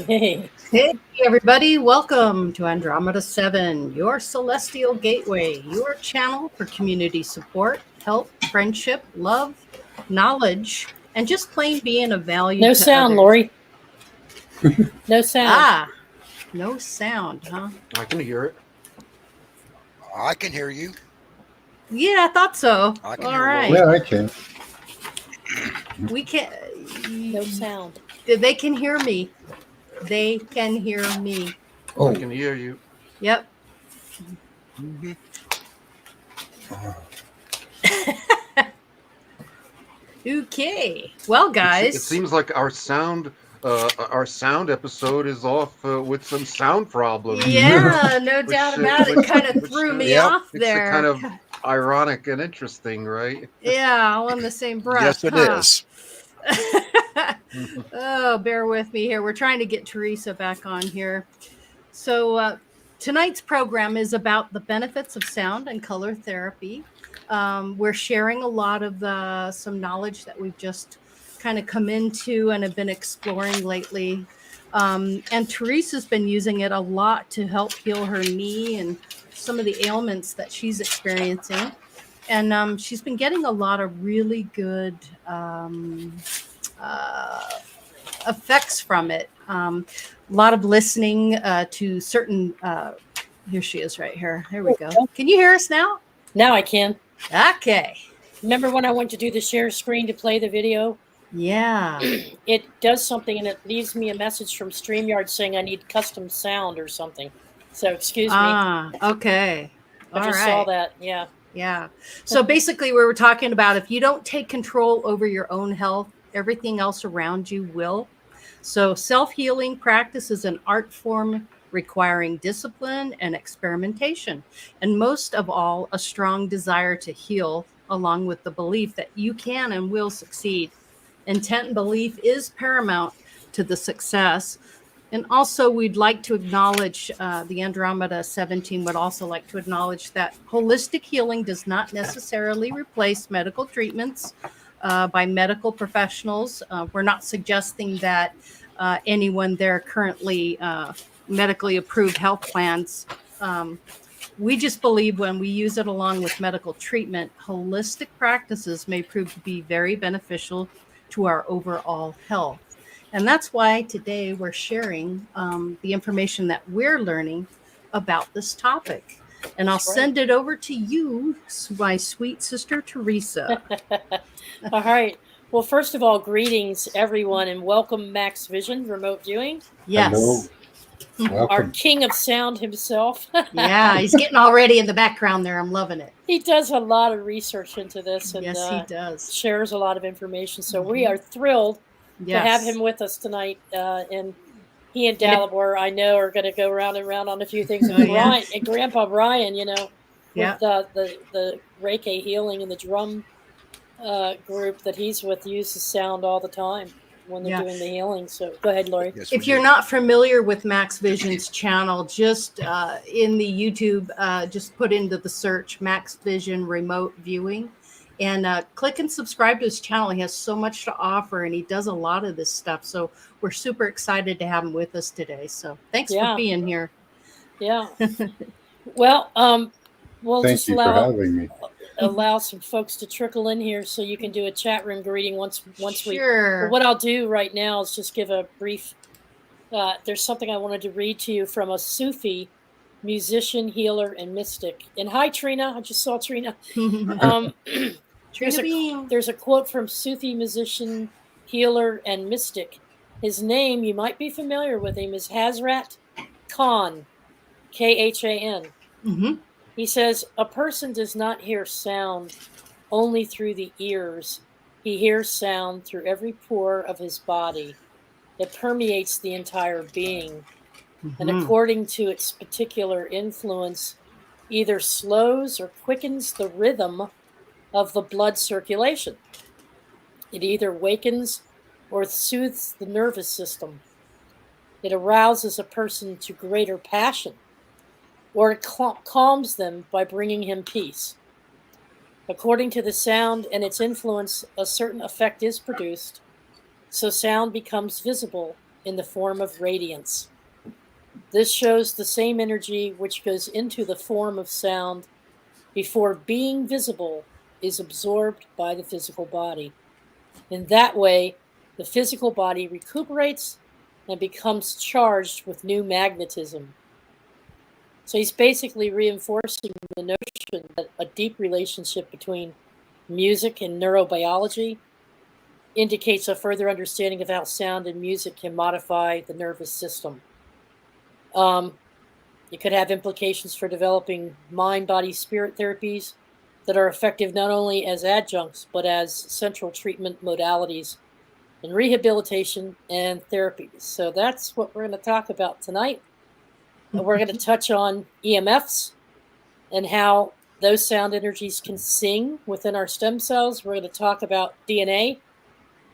Hey. Hey, everybody. Welcome to Andromeda 7, your celestial gateway, your channel for community support, help, friendship, love, knowledge, and just plain being of value No to sound, others. Lori. No sound. No sound, huh? I can hear it. I can hear you. Yeah, I thought so. I can All hear right. Lori. Yeah, I can. We can. No sound. They can hear me. They can hear me. Oh, I can hear you. Yep. Mm-hmm. Okay. Well, guys. It seems like our sound episode is off with some sound problems. Yeah, no doubt about it. Kind of threw me off It's there. kind of ironic and interesting, right? Yeah, all in the same breath. Yes, it is. Oh, bear with me here. We're trying to get Teresa back on here. So tonight's program is about the benefits of sound and color therapy. We're sharing a lot of some knowledge that we've just kind of come into and have been exploring lately. And Teresa's been using it a lot to help heal her knee and some of the ailments that she's experiencing. And she's been getting a lot of really good effects from it. A lot of listening to certain. Here she is, right here. Here we go. Can you hear us now? Now I can. Okay. Remember when I went to do the share screen to play the video? Yeah. It does something and it leaves me a message from StreamYard saying I need custom sound or something. So excuse me. Okay. I just saw that. Yeah. Yeah. So basically, we were talking about if you don't take control over your own health, everything else around you will. So self-healing practice is an art form requiring discipline and experimentation, and most of all, a strong desire to heal, along with the belief that you can and will succeed. Intent and belief is paramount to the success. And also, we'd like to acknowledge, the Andromeda 17 would also like to acknowledge that holistic healing does not necessarily replace medical treatments by medical professionals. We're not suggesting that anyone there currently medically approved health plans. We just believe when we use it along with medical treatment, holistic practices may prove to be very beneficial to our overall health. And that's why today we're sharing the information that we're learning about this topic. And I'll send it over to you, my sweet sister, Teresa. All right. Well, first of all, greetings, everyone, and welcome Max Vision Remote Viewing. Yes. Hello. Welcome. Our king of sound himself. Yeah, he's getting already in the background there. I'm loving it. He does a lot of research into this and Yes, he does. shares a lot of information. So we are thrilled to have him with us tonight. And he and Dalibor, I know, are going to go round and round on a few things. And Oh, yeah. Brian and Grandpa Brian, you know, Yeah. with the Reiki healing and the drum group that he's with, uses sound all the time when they're Yeah. doing the healing. So go ahead, Lori. Yes, If we you're do. not familiar with Max Vision's channel, just in the YouTube, just put into the search Max Vision remote viewing and click and subscribe to his channel. He has so much to offer and he does a lot of this stuff. So we're super excited to have him with us today. So thanks for Yeah. being here. Yeah. Well, we'll Thank just you for having me. allow some folks to trickle in here so you can do a chat room greeting once Sure. But what I'll do right now is just give a brief. There's something I wanted to read to you from a Sufi musician, healer, and mystic. And hi, Trina. I just saw Trina. Trina Bean. There's a quote from Sufi musician, healer, and mystic. His name, you might be familiar with him, is Hazrat Khan, Khan. Mm-hmm. He says, a person does not hear sound only through the ears. He hears sound through every pore of his body. It permeates the entire being. And according to its particular influence, either slows or quickens the rhythm of the blood circulation. It either wakens or soothes the nervous system. It arouses a person to greater passion, or it calms them by bringing him peace. According to the sound and its influence, a certain effect is produced, so sound becomes visible in the form of radiance. This shows the same energy which goes into the form of sound before being visible is absorbed by the physical body. In that way, the physical body recuperates and becomes charged with new magnetism. So he's basically reinforcing the notion that a deep relationship between music and neurobiology indicates a further understanding of how sound and music can modify the nervous system. It could have implications for developing mind, body, spirit therapies that are effective not only as adjuncts, but as central treatment modalities in rehabilitation and therapy. So that's what we're going to talk about tonight. We're going to touch on EMFs and how those sound energies can sing within our stem cells. We're going to talk about DNA,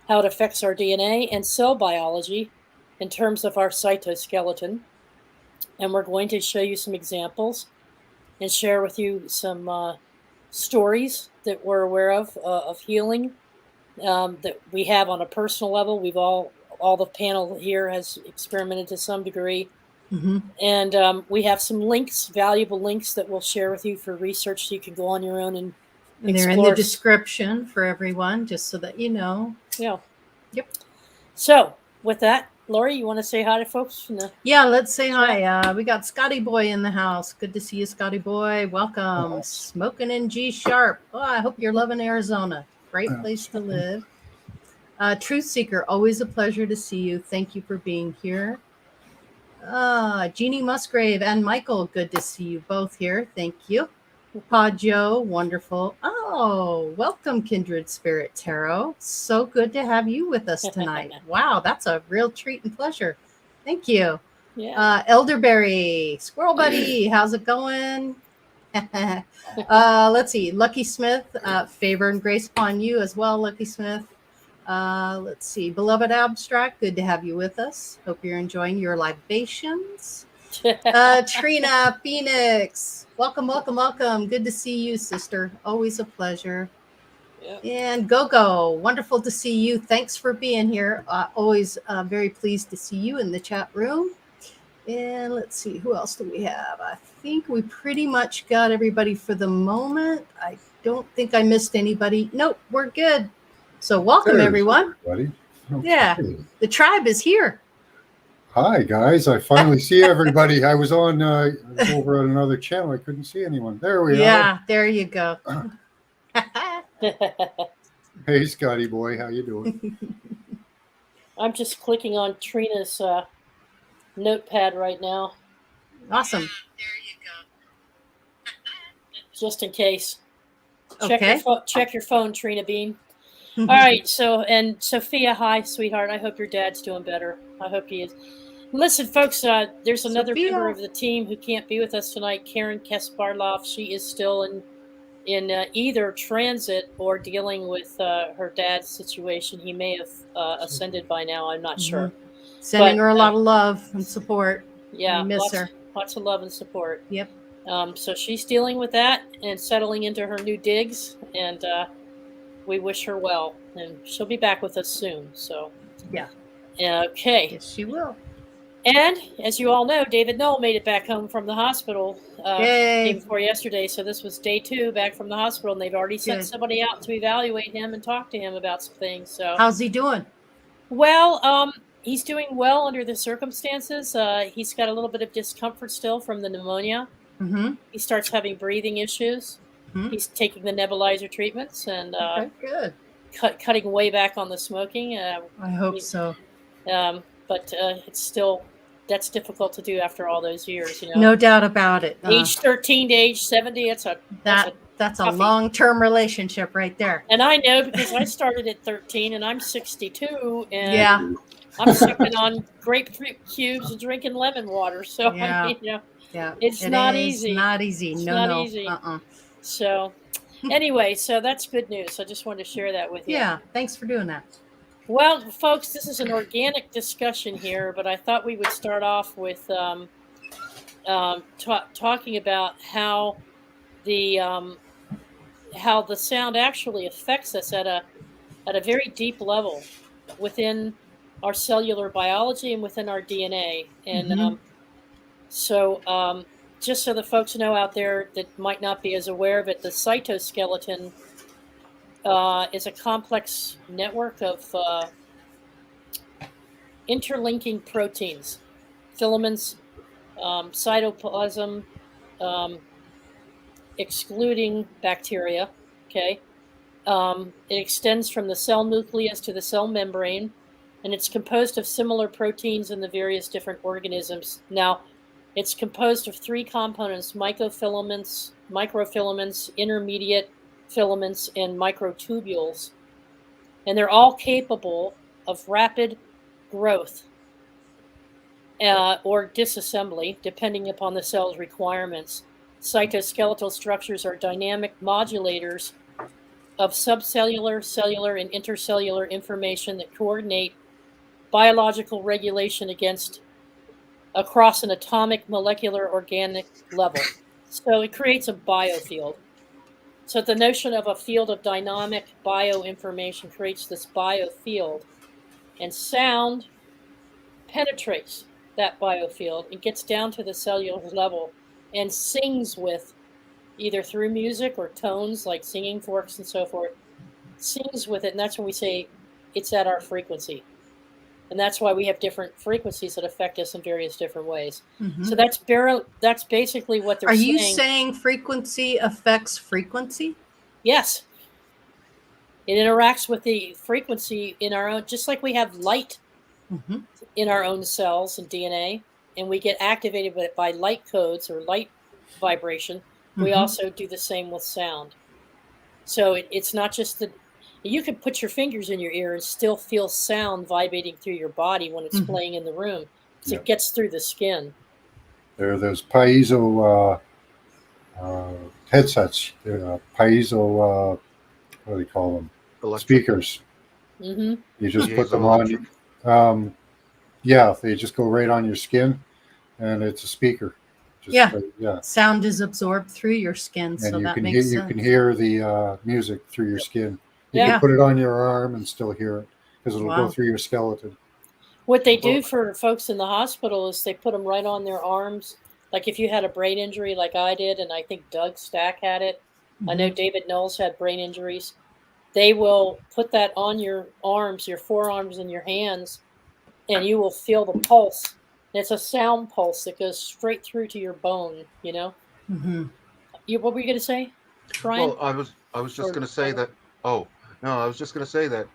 how it affects our DNA, and cell biology in terms of our cytoskeleton. And we're going to show you some examples and share with you some stories that we're aware of healing that we have on a personal level. We've all the panel here has experimented to some degree. Mm-hmm. And we have some links, valuable links that we'll share with you for research so you can go on your own and they're in the description for everyone, just so that you know. Yeah. Yep. So with that, Lori, you want to say hi to folks? Yeah, let's say hi. We got Scotty Boy in the house. Good to see you, Scotty Boy. Welcome. Smoking in G Sharp. Oh, I hope you're loving Arizona. Great place to live. Truth Seeker, always a pleasure to see you. Thank you for being here. Jeannie Musgrave and Michael, good to see you both here. Thank you. Pa Joe, wonderful. Oh, welcome, Kindred Spirit Tarot. So good to have you with us tonight. Wow, that's a real treat and pleasure. Thank you. Yeah. Elderberry, Squirrel Buddy, how's it going? Let's see. Lucky Smith, favor and grace upon you as well, Lucky Smith. Let's see. Beloved Abstract, good to have you with us. Hope you're enjoying your libations. Trina Phoenix, welcome, welcome, welcome. Good to see you, sister. Always a pleasure. Yeah. And Gogo, wonderful to see you. Thanks for being here. Always very pleased to see you in the chat room. And let's see, who else do we have? I think we pretty much got everybody for the moment. I don't think I missed anybody. Nope, we're good. So welcome, everyone. Everybody. Okay. Yeah, the tribe is here. Hi, guys. I finally see everybody. I was on over at another channel. I couldn't see anyone. There we are. Yeah, there you go. Hey, Scotty boy. How you doing? I'm just clicking on Trina's notepad right now. Awesome. There you go. Just in case. Okay. Check your phone, Trina Bean. All right. So, and Sophia, hi, sweetheart. I hope your dad's doing better. I hope he is. Listen, folks, there's another member Sophia. of the team who can't be with us tonight, Karen Kesparloff. She is still in either transit or dealing with her dad's situation. He may have ascended by now. I'm not sure. Sending But, her a lot of love and support. Yeah, We miss her. Lots of love and support. Yep. So she's dealing with that and settling into her new digs, and we wish her well. And she'll be back with us soon. So Yeah. Okay. Yes, she will. And as you all know, David Knoll made it back home from the hospital day Yay. before yesterday. So this was day 2 back from the hospital, and they've already sent Good. somebody out to evaluate him and talk to him about some things. So How's he doing? well, he's doing well under the circumstances. He's got a little bit of discomfort still from the pneumonia. Mm-hmm. He starts having breathing issues. Mhm. He's taking the nebulizer treatments and Okay, good. cutting way back on the smoking. I hope so. But it's still, that's difficult to do after all those years, you know. No doubt about it. Age 13 to age 70, that's a That's a toughie. long-term relationship right there. And I know because I started at 13 and I'm 62 and Yeah. I'm sucking on grapefruit cubes and drinking lemon water. So Yeah. I mean, you know, Yeah. It's It not is easy. Not easy. It's No, not no. easy. Uh-uh. So anyway, so that's good news. I just wanted to share that with you. Yeah. Thanks for doing that. Well, folks, this is an organic discussion here, but I thought we would start off with talking about how the sound actually affects us at a very deep level within our cellular biology and within our DNA. And Mhm. just so the folks know out there that might not be as aware of it, the cytoskeleton is a complex network of interlinking proteins, filaments, cytoplasm, excluding bacteria. Okay, it extends from the cell nucleus to the cell membrane, and it's composed of similar proteins in the various different organisms. Now, it's composed of 3 components: microfilaments, intermediate filaments, and microtubules. And they're all capable of rapid growth or disassembly, depending upon the cell's requirements. Cytoskeletal structures are dynamic modulators of subcellular, cellular, and intercellular information that coordinate biological regulation across an atomic, molecular, organic level. So it creates a biofield. So the notion of a field of dynamic bioinformation creates this biofield, and sound penetrates that biofield and gets down to the cellular level and sings with, either through music or tones like singing forks and so forth, sings with it. And that's when we say it's at our frequency. And that's why we have different frequencies that affect us in various different ways. Mhm. So that's basically what they're Are saying. you saying frequency affects frequency? Yes. It interacts with the frequency in our own, just like we have light Mm-hmm. in our own cells and DNA, and we get activated by light codes or light vibration. We Mhm. also do the same with sound. So it's not just you can put your fingers in your ear and still feel sound vibrating through your body when it's Mhm. playing in the room, because Yeah. it gets through the skin. There are those piezo headsets. Piezo, what do they call them? Electric. Speakers. Mm-hmm. You just put them on. Yeah, they just go right on your skin, and it's a speaker. Just, Yeah. yeah. Sound is absorbed through your skin, And so you that can makes hear sense. you can hear the music through your skin. You Yeah. can put it on your arm and still hear it because it'll Wow. go through your skeleton. What they do for folks in the hospital is they put them right on their arms. Like if you had a brain injury like I did, and I think Doug Stack had it. I know Mhm. David Knowles had brain injuries. They will put that on your arms, your forearms, and your hands, and you will feel the pulse. And it's a sound pulse that goes straight through to your bone, you know? Mhm. What were you going to say, Brian? Well, I was just Or- going to say that. Oh no, I was just going to say that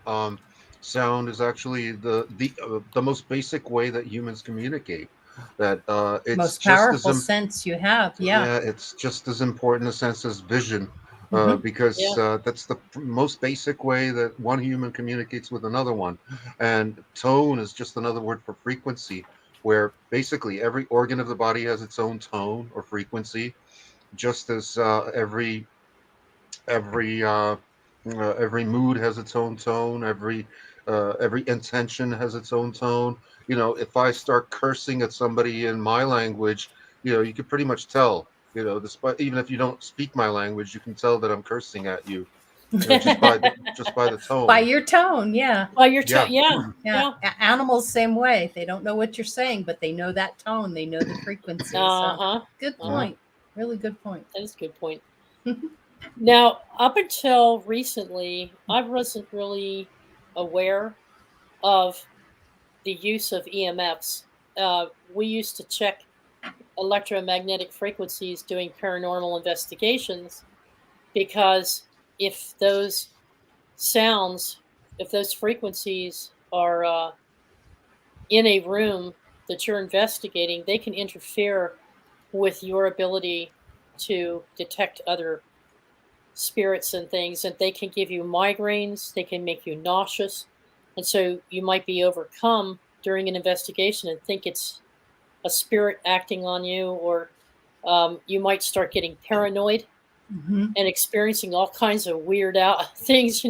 sound is actually the most basic way that humans communicate. That it's Most just powerful sense you have. Yeah. it's just as important a sense as vision, Mhm. because Yeah. that's the most basic way that one human communicates with another one. And tone is just another word for frequency. where basically every organ of the body has its own tone or frequency, just as every every mood has its own tone, every intention has its own tone. If I start cursing at somebody in my language, you can pretty much tell. Despite even if you don't speak my language, you can tell that I'm cursing at you. Just by the By tone. your tone, yeah. Well, you're Yeah. yeah, Yeah. yeah. Animals, same way. They don't know what you're saying, but they know that tone. They know the frequency. Uh So huh. good Uh-huh. point. Really good point. That is a good point. Now, up until recently, I wasn't really aware of the use of EMFs. We used to check electromagnetic frequencies doing paranormal investigations because if those sounds, if those frequencies are in a room that you're investigating, they can interfere with your ability to detect other spirits and things, and they can give you migraines, they can make you nauseous, and so you might be overcome during an investigation and think it's a spirit acting on you, or you might start getting paranoid Mm-hmm. and experiencing all kinds of weird out things.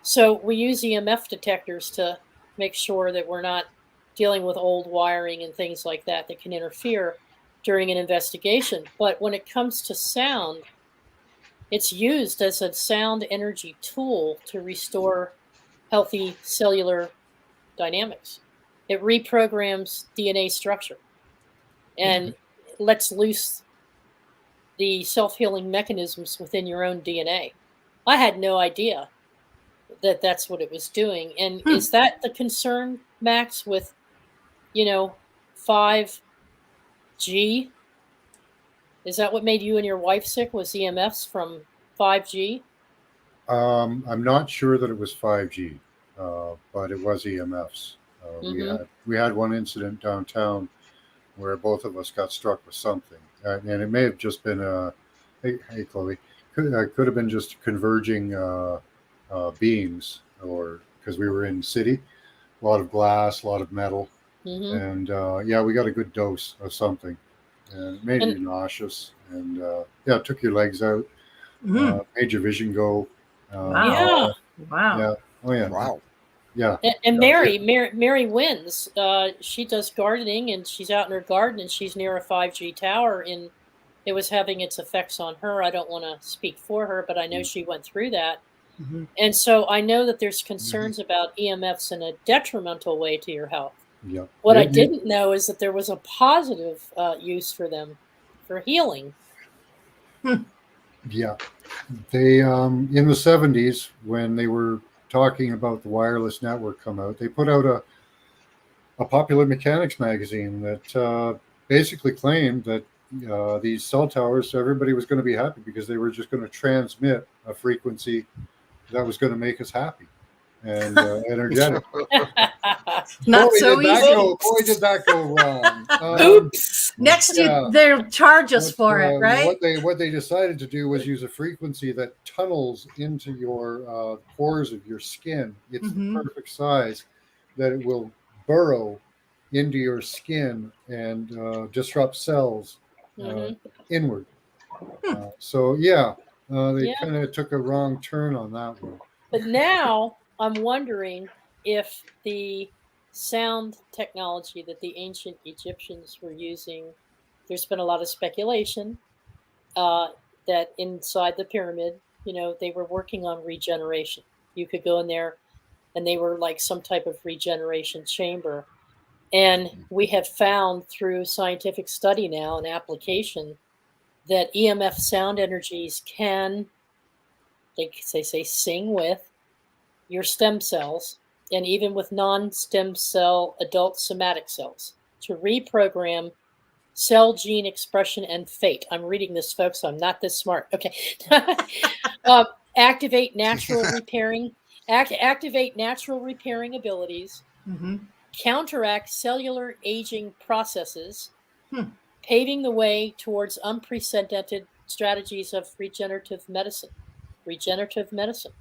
So we use EMF detectors to make sure that we're not dealing with old wiring and things like that that can interfere during an investigation. But when it comes to sound, it's used as a sound energy tool to restore healthy cellular dynamics. It reprograms DNA structure and lets loose the self healing mechanisms within your own DNA. I had no idea that that's what it was doing. And Hmm. is that the concern, Max, with, you know, 5G? Is that what made you and your wife sick? Was EMFs from 5G? I'm not sure that it was 5G, but it was EMFs. We Mm-hmm. had one incident downtown where both of us got struck with something, and it may have just been hey Chloe, could have been just converging beams, or because we were in city, a lot of glass, a lot of metal, Mm-hmm. and yeah, we got a good dose of something, and it made And you nauseous, and yeah, it took your legs out, Mm. made your vision go. Wow. yeah. Wow. Yeah. Oh yeah. Wow. Yeah. And Yeah. Mary wins. She does gardening, and she's out in her garden, and she's near a 5G tower, and it was having its effects on her. I don't want to speak for her, but I know she went through that. Mhm. And so I know that there's Mhm. concerns about EMFs in a detrimental way to your health. Yeah. What I didn't know is that there was a positive use for them for healing. Yeah. They in the 70s, when they were talking about the wireless network come out, they put out a popular mechanics magazine that basically claimed that these cell towers, everybody was going to be happy because they were just going to transmit a frequency that was going to make us happy and energetic. Not Boy, so did that easy. go! Boy, did that go wrong. Oops. Next, Yeah. they'll charge us for it, right? What they decided to do was use a frequency that tunnels into your pores of your skin. It's Mhm. the perfect size that it will burrow into your skin and disrupt cells Hmm. inward. So yeah, they Yeah. kind of took a wrong turn on that one. But now I'm wondering if the sound technology that the ancient Egyptians were using, there's been a lot of speculation uh, that inside the pyramid, they were working on regeneration. You could go in there and they were like some type of regeneration chamber. And we have found through scientific study now and application that EMF sound energies can, they say, sing with your stem cells and even with non stem cell adult somatic cells to reprogram cell gene expression and fate. I'm reading this, folks, so I'm not this smart. Okay. uh, activate natural repairing, activate natural repairing abilities, Mhm. counteract cellular aging processes, Hmm. paving the way towards unprecedented strategies of regenerative medicine. Regenerative medicine.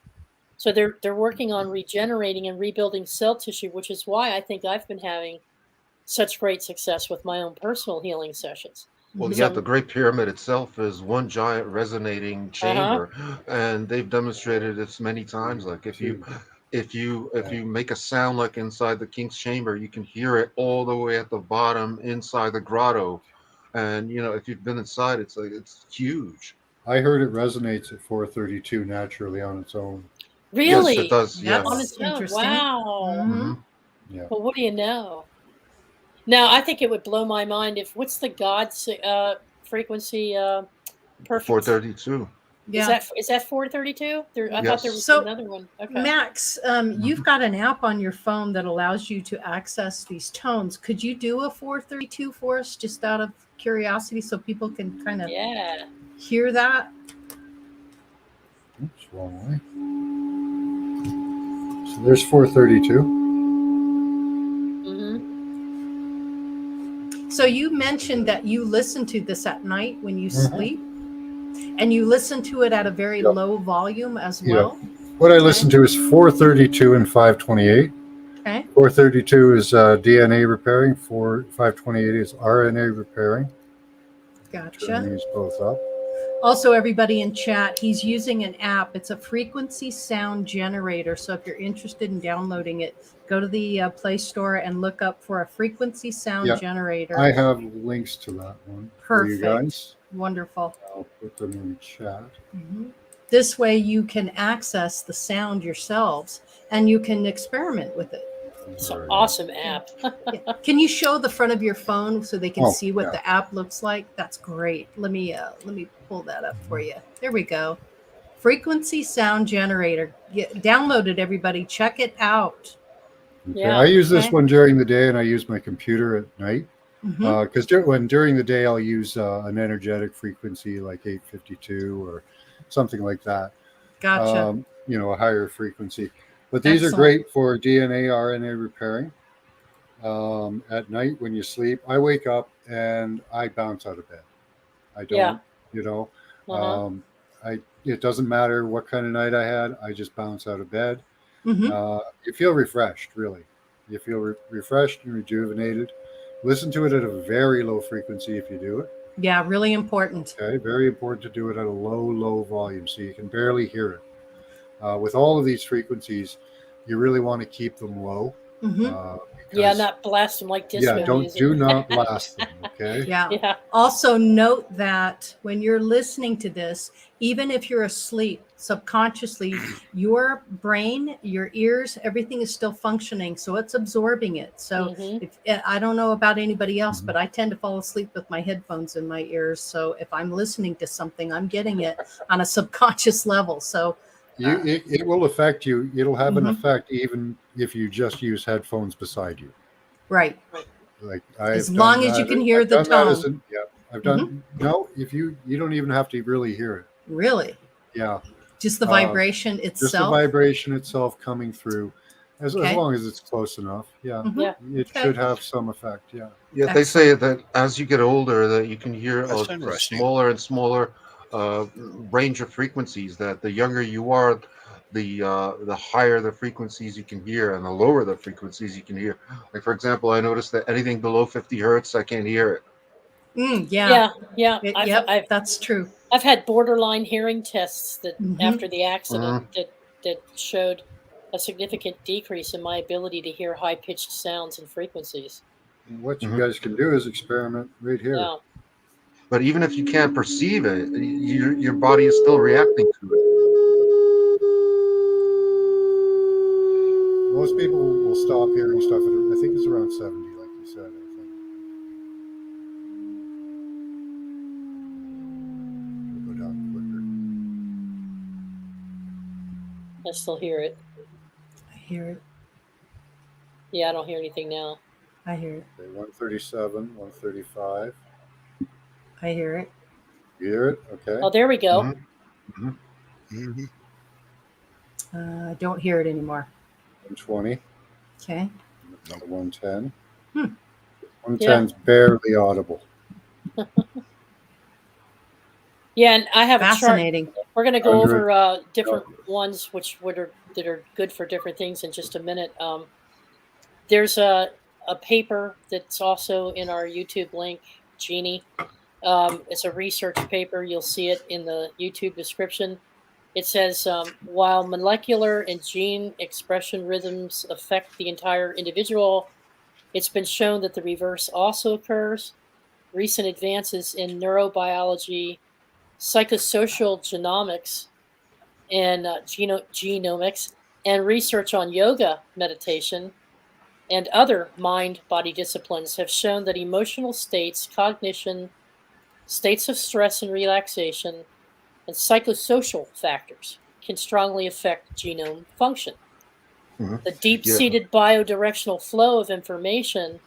So they're working on regenerating and rebuilding cell tissue, which is why I think I've been having such great success with my own personal healing sessions. Well, So yeah, the Great Pyramid itself is one giant resonating uh-huh. chamber, and they've demonstrated this many times. Like if you make a sound like inside the King's Chamber, you can hear it all the way at the bottom inside the grotto. And if you've been inside, it's like it's huge. I heard it resonates at 432 naturally on its own. Yes, it Really? does. Yeah. On That's its own. interesting. Wow. Mhm. Hmm. Yeah. Well, what do you know? Now, I think it would blow my mind if what's the God frequency perfect? 432. Yeah. Is that 432? I thought there was So, another one. Okay. Max, you've got an app on your phone that allows you to access these tones. Could you do a 432 for us, just out of curiosity, so people can kind of Yeah. hear that? Oops, wrong way. So there's 432. Mm-hmm. So you mentioned that you listen to this at night when you Mhm. sleep, and you listen to it at a very Yep. low volume as Yeah. well. What I listen to is 432 and 528. Okay. 432 is DNA repairing. 528 is RNA repairing. Turn Gotcha. these both up. Also, everybody in chat, he's using an app. It's a frequency sound generator. So if you're interested in downloading it, go to the Play Store and look up for a frequency sound Yeah. generator. I have links to that one for you Perfect. guys. Wonderful. I'll put them in the chat. Mhm. This way you can access the sound yourselves and you can experiment with it. It's an Very awesome app. Yeah. Can you show the front of your phone so they can Oh, see what yeah. the app looks like? That's great. Let me pull that up for you. There we go. Frequency sound generator. Download it, everybody. Check it out. Okay. Yeah. I use this Okay. one during the day, and I use my computer at night. Mhm. Because during the day I'll use an energetic frequency like 852 or something like that. Gotcha. A higher frequency. But these are Excellent. great for DNA, RNA repairing. At night when you sleep, I wake up and I bounce out of bed. I don't, Yeah. you know, Uh-huh. it doesn't matter what kind of night I had. I just bounce out of bed. Mhm. You feel refreshed, really. You feel refreshed and rejuvenated. Listen to it at a very low frequency if you do it. Yeah, really important. Okay, very important to do it at a low volume so you can barely hear it. With all of these frequencies, you really want to keep them low. Mhm. Yeah, not blast them like disco music. do not blast them. Okay. Yeah. Yeah. Also, note that when you're listening to this, even if you're asleep, subconsciously, your brain, your ears, everything is still functioning. So it's absorbing it. So Mhm. if I don't know about anybody else, Mhm. but I tend to fall asleep with my headphones in my ears. So if I'm listening to something, I'm getting it on a subconscious level. So It will affect you. It'll have an Mhm. effect even if you just use headphones beside you. right. Like As I've done long as you that. can hear I've the done that as tone. I've Mhm. done no. If you don't even have to really hear it. Really. Yeah. Just the Uh, vibration Just the itself. vibration itself coming through, as Okay. long as it's close enough. Yeah. Mhm. Yeah. It Okay. should have some effect. Yeah. Yeah, they say that as you get older, that you can hear That's a interesting. smaller and smaller range of frequencies. That the younger you are, the higher the frequencies you can hear, and the lower the frequencies you can hear. Like for example, I noticed that anything below 50 hertz, I can't hear it. Yeah. Yeah. Yep. That's true. I've had borderline hearing tests that Mhm. after the accident Mhm. that showed a significant decrease in my ability to hear high pitched sounds and frequencies. And what you Mhm. guys can do is experiment right here. Yeah. But even if you can't perceive it, your body is still reacting to it. Most people will stop hearing stuff at I think it's around 70, like you said. I think. We'll go down I still hear it. I hear it. Yeah, I don't hear anything now. I hear it. quicker. Okay, 137, 135. I hear it. You hear it? Okay. Oh, there we go. Mhm. Mhm. Hmm. I don't hear it anymore. 120. Okay. 110. Hmm. 110's barely audible. Yeah, and I have a chart. Fascinating. We're going to go 100. over different ones that are good for different things in just a minute. There's a a paper that's also in our YouTube link, Jeannie. It's a research paper. You'll see it in the YouTube description. It says while molecular and gene expression rhythms affect the entire individual, it's been shown that the reverse also occurs. Recent advances in neurobiology, psychosocial genomics, and genomics, and research on yoga, meditation, and other mind body disciplines have shown that emotional states, cognition, states of stress and relaxation, and psychosocial factors can strongly affect genome function. Mhm. The deep Yeah. seated biodirectional flow of information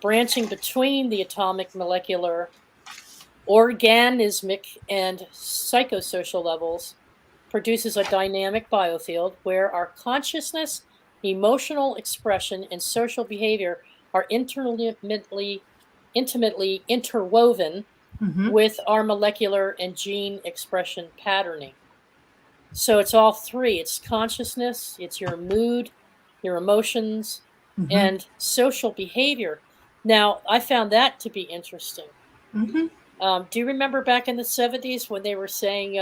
branching between the atomic, molecular, organismic, and psychosocial levels produces a dynamic biofield where our consciousness, emotional expression, and social behavior are intimately interwoven Mm-hmm. with our molecular and gene expression patterning. So it's all three. It's consciousness, it's your mood, your emotions, Mm-hmm. and social behavior. Now, I found that to be interesting. Mm-hmm. Do you remember back in the 70s when they were saying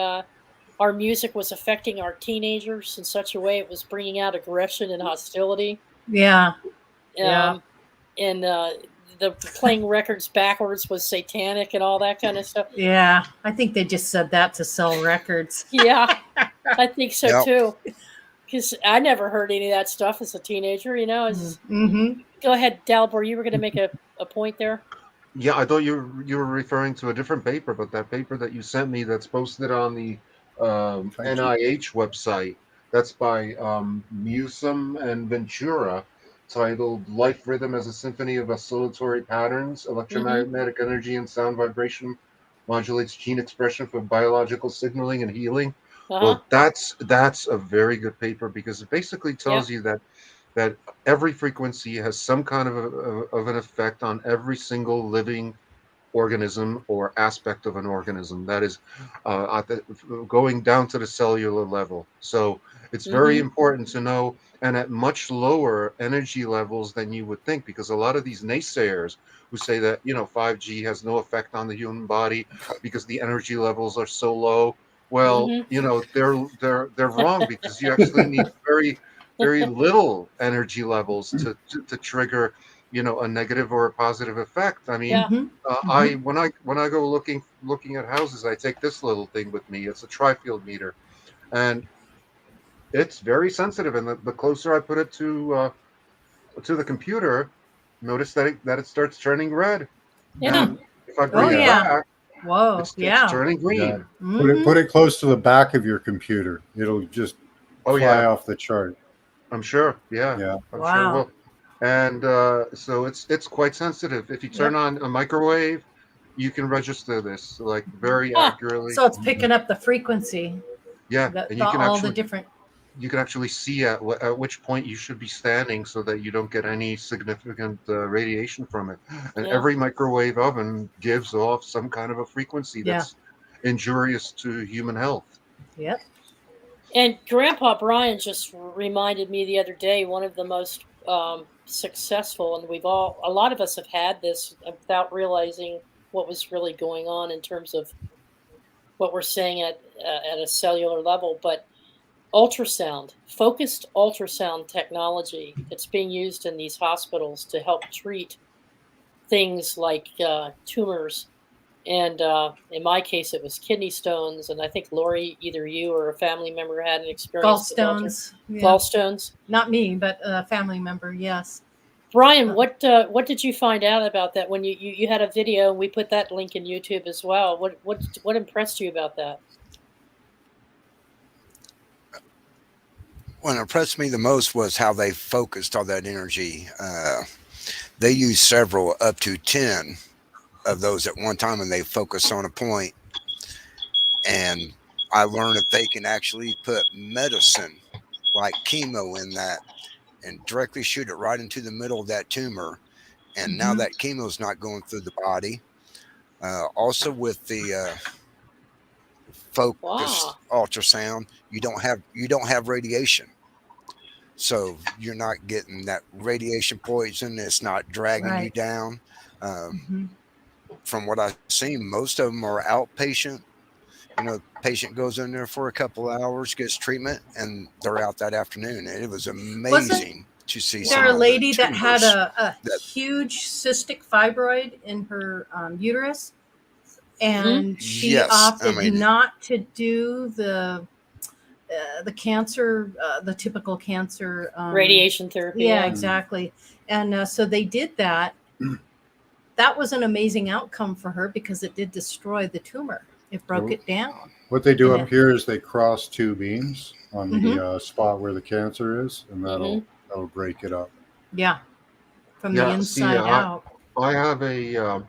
our music was affecting our teenagers in such a way it was bringing out aggression and hostility? Yeah. Yeah. Um, and the playing records backwards was satanic and all that kind of stuff. Yeah. I think they just said that to sell records. Yeah, I think so Yep. too. Because I never heard any of that stuff as a teenager. Mm-hmm. Go ahead, Dalbor. You were going to make a point there. Yeah, I thought you were referring to a different paper, but that paper that you sent me that's posted on the Tai Chi. NIH website, that's by Newsom and Ventura, titled "Life Rhythm as a Symphony of Oscillatory Patterns: Mm-hmm. Electromagnetic Energy and Sound Vibration Modulates Gene Expression for Biological Signaling and Healing." Uh huh. Well, that's a very good paper because it basically Yep. tells you that every frequency has some kind of an effect on every single living organism or aspect of an organism. That is going down to the cellular level. So it's very Mm-hmm. important to know, and at much lower energy levels than you would think, because a lot of these naysayers who say that 5G has no effect on the human body because the energy levels are so low. Well, Mm-hmm. they're wrong, because you actually need very little energy levels to trigger a negative or a positive effect. I mean, Yeah. Mm-hmm. I Mm-hmm. when I go looking at houses, I take this little thing with me. It's a tri-field meter, and it's very sensitive. And the closer I put it to the computer, notice that it starts turning red. Yeah. Mm. And if I Oh bring it yeah. back, Whoa. it's Yeah. turning Yeah. green. Mm-hmm. Put it close to the back of your computer. It'll just Oh fly yeah, off the chart. I'm sure. Yeah, Yeah. I'm sure it Wow. will. And so it's quite sensitive. If you turn Yep. on a microwave, you can register this like very Ah. accurately. So it's picking up the frequency Yeah, that and all the different. you can actually see at which point you should be standing so that you don't get any significant radiation from it. And Yeah. every microwave oven gives off some kind of a frequency Yeah. that's injurious to human health. Yep. And Grandpa Brian just reminded me the other day, one of the most successful, and a lot of us have had this without realizing what was really going on in terms of what we're saying at a cellular level, but ultrasound, focused ultrasound technology that's being used in these hospitals to help treat things like tumors. And in my case, it was kidney stones. And I think Lori, either you or a family member had an experience with Gallstones. Yeah. gallstones. Not me, but a family member. Yes. Brian, what did you find out about that when you had a video and we put that link in YouTube as well? What impressed you about that? What impressed me the most was how they focused all that energy. They used several, up to 10 of those at one time, and they focus on a point. And I learned that they can actually put medicine like chemo in that and directly shoot it right into the middle of that tumor. And now Mm-hmm. that chemo is not going through the body. Also, with the focused Wow. ultrasound, you don't have radiation. So you're not getting that radiation poison. It's not dragging you Right. down. Mhm. From what I've seen, most of them are outpatient. Patient goes in there for a couple of hours, gets treatment, and they're out that afternoon. And it was Wasn't amazing to see there some a of the lady that had tumors a that, huge cystic fibroid in her uterus, and she yes, I opted mean, not to do the cancer, the typical cancer. Radiation therapy. Yeah, Yeah. exactly. And so they did that. That was an amazing outcome for her because it did destroy the tumor. It broke it down. What they do Yeah. up here is they cross two beams on the Mhm. spot where the cancer is, and Mm-hmm. that'll break it up. Yeah, from the Yeah, see, inside out. I have a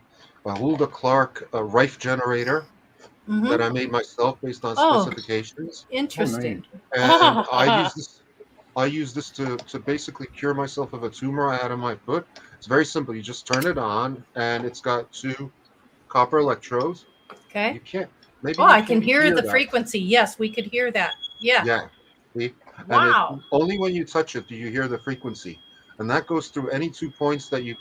Hulda Clark Rife generator Mm-hmm. that I made myself based on Oh, specifications, Oh, neat. interesting. and I use this to basically cure myself of a tumor I had on my foot. It's very simple. You just turn it on, and it's got two copper electrodes. Okay. You can't, maybe Oh, you I can can't hear hear the that. frequency. Yes, we could hear that. Yeah. Yeah. See? And it Wow. only when you touch it do you hear the frequency. And that goes through any 2 points that you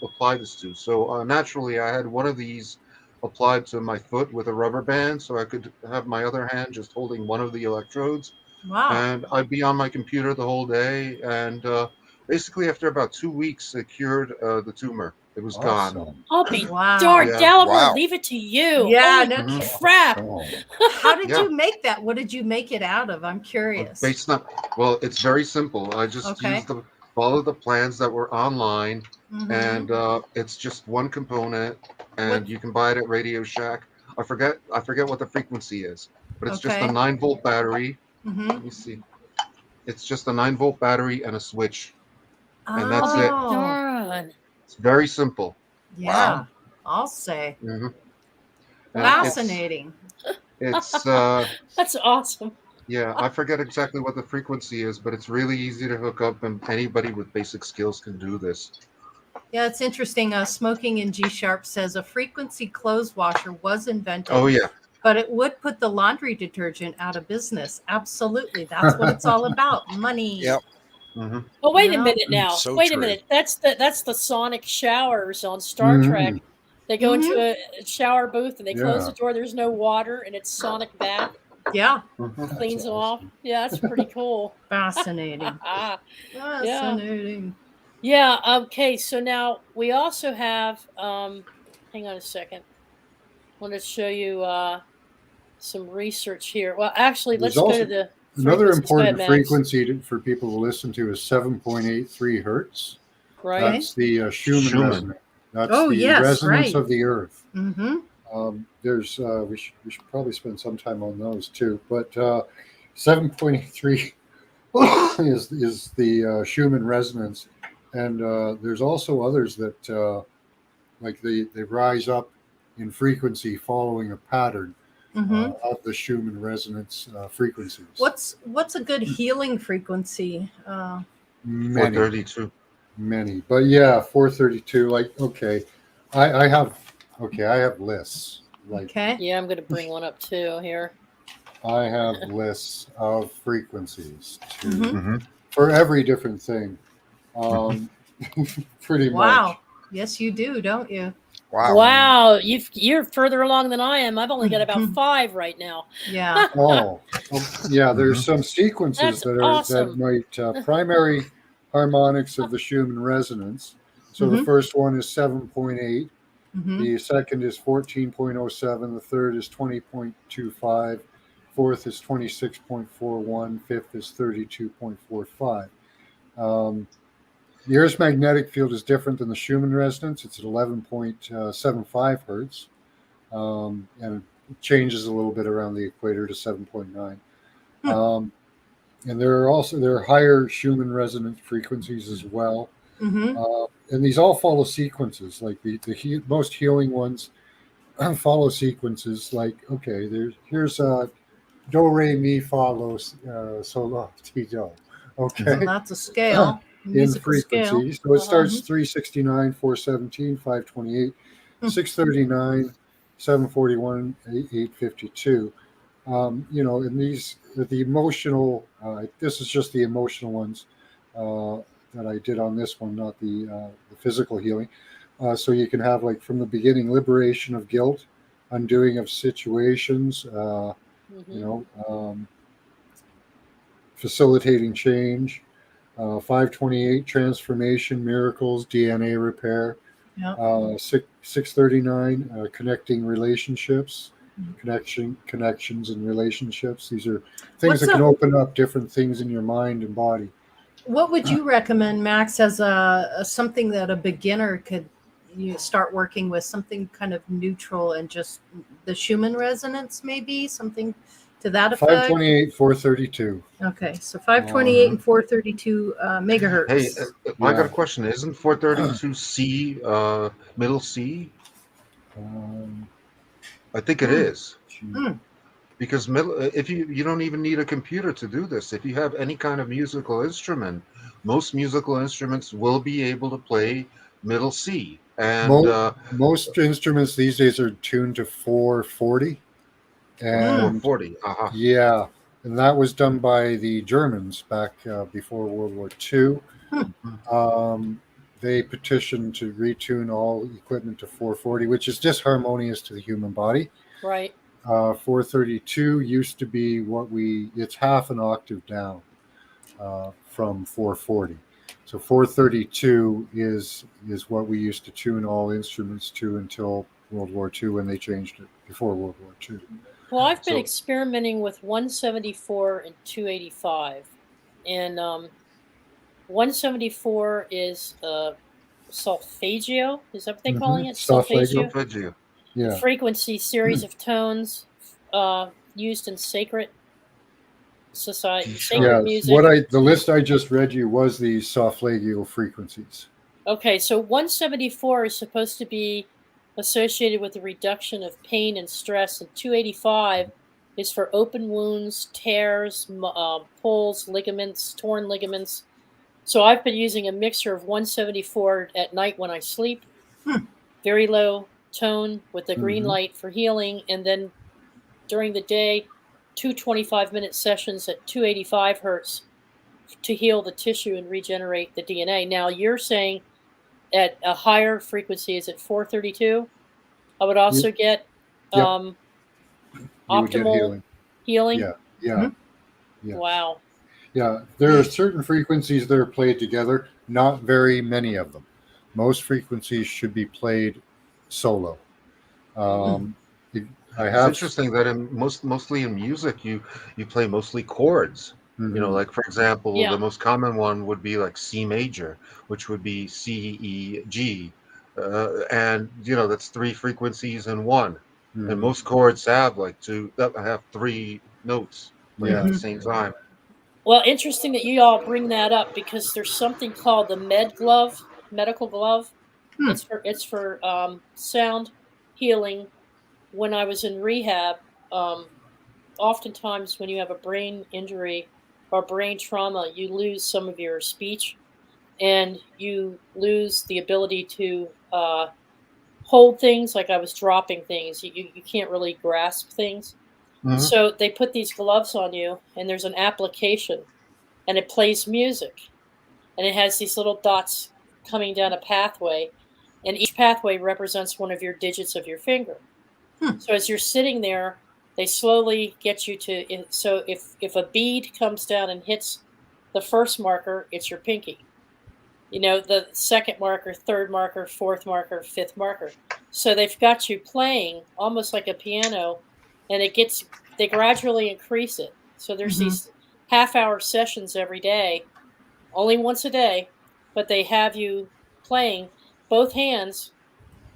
apply this to. So naturally, I had one of these applied to my foot with a rubber band, so I could have my other hand just holding one of the electrodes, Wow. and I'd be on my computer the whole day. And basically, after about 2 weeks, it cured the tumor. It was gone. Awesome. I'll be Wow. darned. Yeah. Gallagher, wow. leave it to you. Yeah, Holy no Mhm. kidding. crap. Awesome. How did Yeah. you make that? What did you make it out of? I'm curious. Based on, well, it's very simple. I just Okay. used follow the plans that were online, Mm-hmm. and it's just one component, and What? you can buy it at Radio Shack. I forget what the frequency is, but it's just a Okay. 9-volt battery. Mm-hmm. Let me see. It's just a 9-volt battery and a switch, and I'll that's be it. Oh, darned. It's very simple. yeah. Wow. I'll say. hmm And Wow. Fascinating. it's That's awesome. yeah, I forget exactly what the frequency is, but it's really easy to hook up, and anybody with basic skills can do this. Yeah, it's interesting. Smoking in G Sharp says a frequency clothes washer was invented, Oh yeah. but it would put the laundry detergent out of business. Absolutely. That's what it's all about. Money. Yep. hmm Oh, wait a Yeah. minute now. So Wait a true. minute. That's the sonic showers on Star Mhm. Trek. They go into Mm-hmm. a shower booth and they close Yeah. the door. There's no water, and it's sonic bath. Yeah. That's Cleans them off. awesome. Yeah, that's pretty cool. Fascinating. Yeah. Fascinating. Yeah. Okay. So now we also have. Hang on a second. I want to show you some research here. Well, actually, There's let's go to also the another frequencies. Go ahead, important Max. frequency for people to listen to is 7.83 hertz. Right. That's the Schumann Schumann. resonance. That's Oh, the yes, resonance right. of the Earth. Mm-hmm. There's we should probably spend some time on those too. But 7.83 is the Schumann resonance, and there's also others that like they rise up in frequency following a pattern Mm-hmm. of the Schumann resonance frequencies. What's a good healing frequency? Many, 432. many, but yeah, 432. Like I have lists. Like Okay. Yeah, I'm going to bring one up too here. I have lists of frequencies Mhm. hmm for every different thing. Pretty Wow. much. Yes, you do, don't you? Wow. Wow, you're further along than I am. I've only got about 5 right now. Yeah. Oh, yeah. There's some sequences That's that awesome. might primary harmonics of the Schumann resonance. So the Mhm. first one is 7.8. Mm-hmm. The second is 14.07. The third is 20.25. Fourth is 26.41. Fifth is 32.45. The Earth's magnetic field is different than the Schumann resonance. It's at 11.75 hertz, and it changes a little bit around the equator to 7.9. And there are higher Schumann resonance frequencies as well. Mm-hmm. And these all follow sequences. Like the most healing ones follow sequences. Like here's do re mi fa lo sol la ti do. Okay. So that's a scale. In Musical scale. frequency. So it starts 369, 417, 528, 639, 741, 852. And the emotional, this is just the emotional ones. that I did on this one, not the physical healing. So you can have, like, from the beginning, liberation of guilt, undoing of situations, facilitating change, 528 transformation, miracles, DNA repair, Yeah. 639 connecting relationships, connections and relationships. These are things that can open up different things in your mind and body. What would you recommend, Max, as a something that a beginner could start working with, something kind of neutral and just the Schumann resonance, maybe something to that effect? 528, 432. Okay, so 528 and 432 megahertz. Hey, I got a question. Isn't 432 C, middle C? I think it is. Because if you don't even need a computer to do this. If you have any kind of musical instrument, most musical instruments will be able to play middle C. And most instruments these days are tuned to 440. And 440. Yeah, and that was done by the Germans back before World War II. They petitioned to retune all equipment to 440, which is disharmonious to the human body. Right. 432 used to be it's half an octave down from 440. So 432 is what we used to tune all instruments to until World War II, when they changed it before World War II. Well, I've been experimenting with 174 and 285. And 174 is solfeggio. Is that what they're calling it? Solfeggio. Yeah. Frequency series of tones used in sacred society, sacred music. The list I just read you was the solfeggio frequencies. Okay, so 174 is supposed to be associated with the reduction of pain and stress, and 285 is for open wounds, tears, pulls, ligaments, torn ligaments. So I've been using a mixture of 174 at night when I sleep, very low tone with the green light for healing, and then during the day, 2 25-minute sessions at 285 hertz to heal the tissue and regenerate the DNA. Now you're saying at a higher frequency, is it 432? I would also get optimal healing. Yeah. Wow. Yeah, there are certain frequencies that are played together, not very many of them. Most frequencies should be played solo. It's interesting that mostly in music, you play mostly chords. You know, like, for example, the most common one would be like C major, which would be C, E, G. And, that's 3 frequencies in one. And most chords have have 3 notes playing at the same time. Well, interesting that you all bring that up, because there's something called the medical glove. It's for sound healing. When I was in rehab, oftentimes when you have a brain injury or brain trauma, you lose some of your speech, and you lose the ability to hold things. Like, I was dropping things. You can't really grasp things. So they put these gloves on you, and there's an application, and it plays music, and it has these little dots coming down a pathway, and each pathway represents one of your digits of your finger. So as you're sitting there, they slowly get you to. So if a bead comes down and hits the first marker, it's your pinky. The second marker, third marker, fourth marker, fifth marker. So they've got you playing almost like a piano, and they gradually increase it. So there's these half-hour sessions every day, only once a day, but they have you playing both hands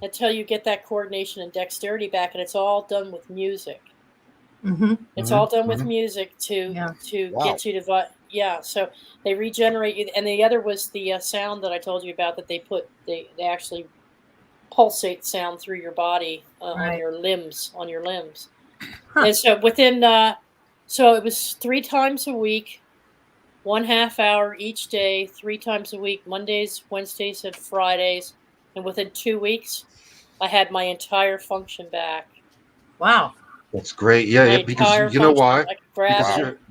until you get that coordination and dexterity back, and it's all done with music. It's all done with music to get you to so they regenerate you. And the other was the sound that I told you about, that they actually pulsate sound through your body on your limbs. And so so it was 3 times a week, 1/2 hour each day, 3 times a week, Mondays, Wednesdays, and Fridays. And within 2 weeks, I had my entire function back. Wow. That's great. Yeah, because you know why?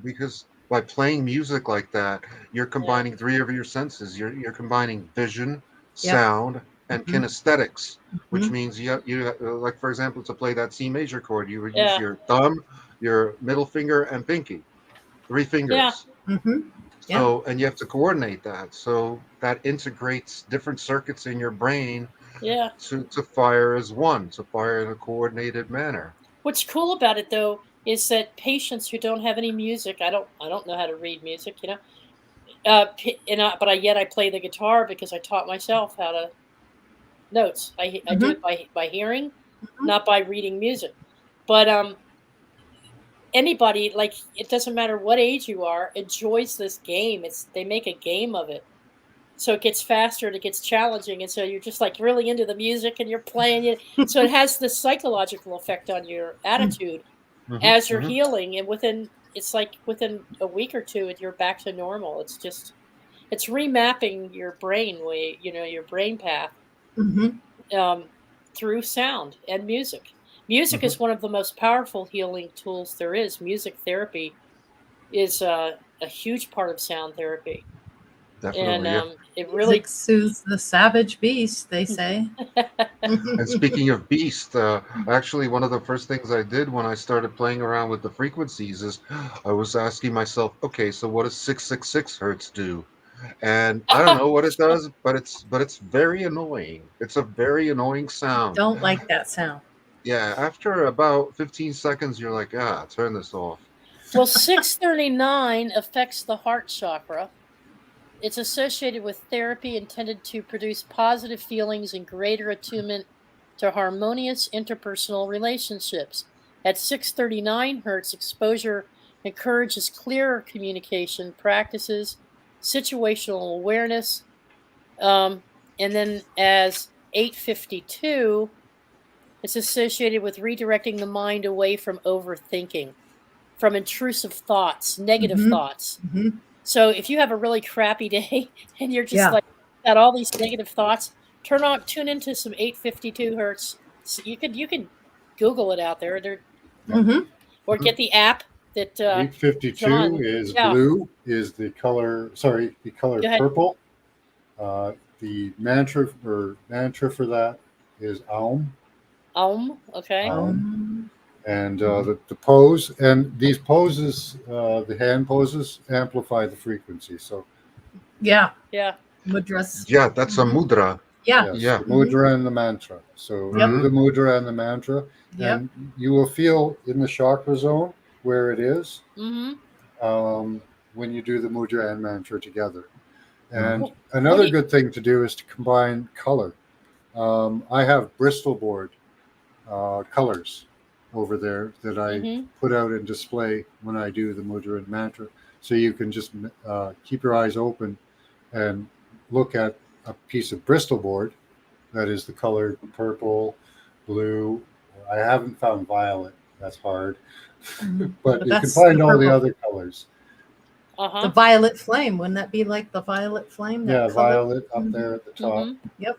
Because by playing music like that, you're combining three of your senses. You're combining vision, Yep. sound, and Mhm. kinesthetics, which Mhm. means you like, for example, to play that C major chord, you would use Yeah. your thumb, your middle finger, and pinky, three Yeah. fingers. Mhm. Yeah. So, and you have to coordinate that. So that integrates different circuits in your brain Yeah. to fire as one, to fire in a coordinated manner. What's cool about it though is that patients who don't have any music, I don't know how to read music, but yet I play the guitar because I taught myself how to notes. I do it Mhm. by hearing, Mhm. not by reading music. But anybody, like, it doesn't matter what age you are, enjoys this game. They make a game of it. So it gets faster and it gets challenging, and so you're just like really into the music and you're playing it. So it has this psychological effect on your attitude Hmm. as you're Hmm. healing, and within a week or two you're back to normal. It's remapping your brain way, your brain path, Mhm. um, through sound and music. Music Hmm. is one of the most powerful healing tools there is. Music therapy is a huge part of sound therapy, and Definitely, yeah. it really. Music soothes the savage beast, they say. And speaking of beast, actually, one of the first things I did when I started playing around with the frequencies is I was asking myself, okay, so what does 666 hertz do? And I don't know what it does, but it's very annoying. It's a very annoying sound. Don't like that sound. Yeah, after about 15 seconds, you're like, turn this off. Well, 639 affects the heart chakra. It's associated with therapy intended to produce positive feelings and greater attunement to harmonious interpersonal relationships. At 639 hertz, exposure encourages clearer communication practices, situational awareness, and then as 852, it's associated with redirecting the mind away from overthinking, from intrusive thoughts, negative Mhm. thoughts. Mhm. So if you have a really crappy day and you're just Yeah. like got all these negative thoughts, tune into some 852 hertz. So you can Google it out there. Yeah. Mhm. Or get the app that John. 852 is Yeah, blue, is the color, sorry, the color go ahead. purple. The mantra for that is Aum. Okay. Aum. Um, And the pose, and these poses, the hand poses, amplify the frequency. So, yeah. Yeah. Mudras. Yeah, that's a Mhm. mudra. Yeah. yes, Yeah. the Mhm. mudra and the mantra. So, Yep. do Hmm. the mudra and the mantra, Yep. and you will feel in the chakra zone where it is Mm-hmm. um, when you do the mudra and mantra together. Hmm. And What do another you? good thing to do is to combine color. I have Bristol board colors over there that I Mm-hmm. put out and display when I do the mudra and mantra. So you can just keep your eyes open and look at a piece of Bristol board that is the color purple, blue. I haven't found violet. That's hard, Mhm. but But you can that's the find all the purple. other colors. The Uh-huh. violet flame. Wouldn't that be like the violet flame, that Yeah, color? violet up Mhm. there at the top. Mm-hmm. Yep.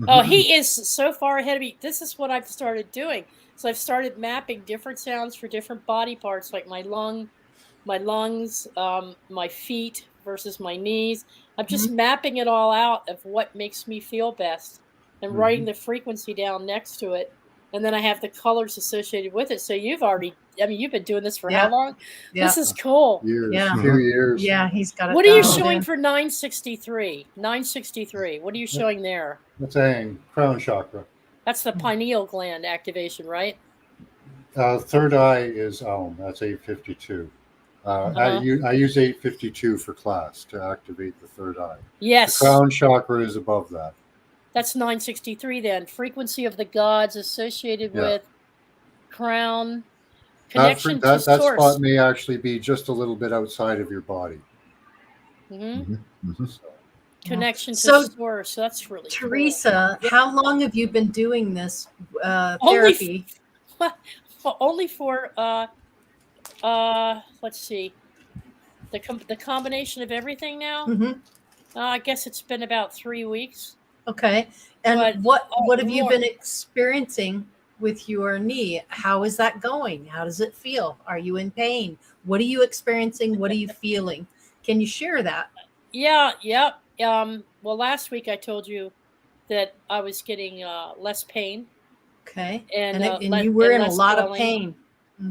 Oh, Hmm. he is so far ahead of me. This is what I've started doing. So I've started mapping different sounds for different body parts, like my lungs, my feet versus my knees. I'm just Mhm. mapping it all out of what makes me feel best and writing Hmm. the frequency down next to it. And then I have the colors associated with it. So you've been doing this for how Yeah. long? This Yeah. is cool. Years, Yeah. few Hmm. years. Yeah. He's got it What are you dialed showing in. for 963? 963. What are you showing there? That's a crown chakra. That's the pineal gland activation, right? Third eye is that's 852. Uh-huh. I use 852 for class to activate the third eye. The Yes. crown chakra is above that. That's 963 then. Frequency of the gods associated Yeah, with crown, connection to that spot source. may actually be just a little bit outside of your body. Hmm. Hmm. Hmm. So, Yeah. Connection to So, source. That's really cool. Teresa, Yeah. how long have you been doing this Only, therapy? only for let's see, the combination of everything now. Hmm. I guess it's been about 3 weeks, Okay. And but what have you more. been experiencing with your knee. How is that going? How does it feel? Are you in pain? What are you experiencing? What are you feeling? Can you share that? Yeah, yep. Well, last week I told you that I was getting less pain Okay. and And you were in a less lot of swelling. pain.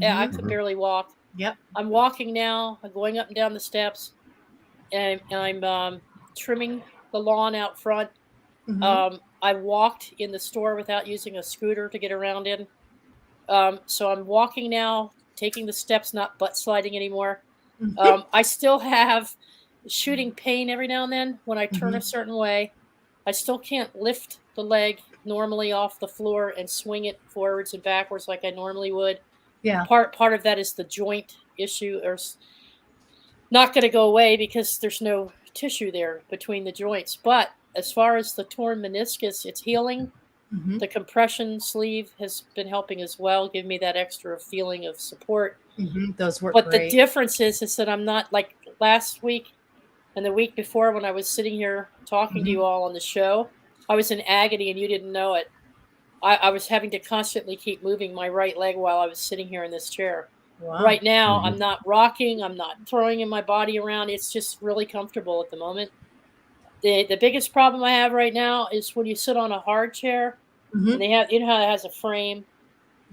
Yeah, I Mm-hmm. could barely walk. Yep. I'm walking now. I'm going up and down the steps, and I'm trimming the lawn out front. Mm-hmm. I walked in the store without using a scooter to get around in. So I'm walking now, taking the steps, not butt sliding anymore. I still have shooting pain every now and then when I turn a Mm-hmm. certain way. I still can't lift the leg normally off the floor and swing it forwards and backwards like I normally would. Yeah. Part of that is the joint issue, or not going to go away because there's no tissue there between the joints. But as far as the torn meniscus, it's healing. Mm-hmm. The compression sleeve has been helping as well, give me that extra feeling of support. Mm-hmm. Those work But the great. difference is that I'm not like last week and the week before when I was sitting here talking to Mm-hmm. you all on the show. I was in agony and you didn't know it. I was having to constantly keep moving my right leg while I was sitting here in this chair. Wow. Right now, I'm Mhm. not rocking, I'm not throwing in my body around. It's just really comfortable at the moment. The biggest problem I have right now is when you sit on a hard chair and Mm-hmm. they have, you know how it has a frame,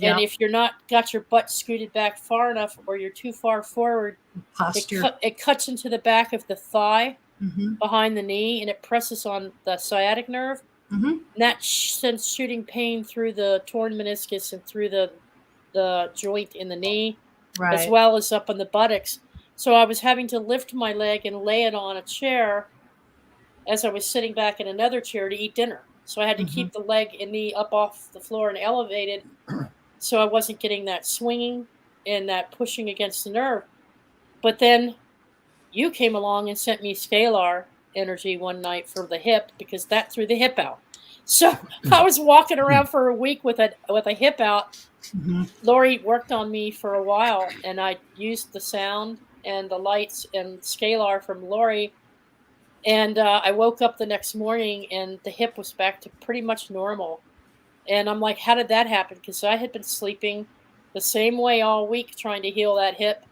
and Yeah. if you're not got your butt scooted back far enough or you're too far forward, Posture. it cuts into the back of the thigh Mm-hmm. behind the knee and it presses on the sciatic nerve. Mm-hmm. And that sends shooting pain through the torn meniscus and through the joint in the knee, as Right. well as up on the buttocks. So I was having to lift my leg and lay it on a chair as I was sitting back in another chair to eat dinner. So I had to Mm-hmm. keep the leg and knee up off the floor and elevated so I wasn't getting that swinging and that pushing against the nerve. But then you came along and sent me scalar energy one night for the hip because that threw the hip out. So I was walking around for a week with a hip out. Mm-hmm. Lori worked on me for a while, and I used the sound and the lights and scalar from Lori. And I woke up the next morning, and the hip was back to pretty much normal. And I'm like, how did that happen? Because I had been sleeping the same way all week trying to heal that hip.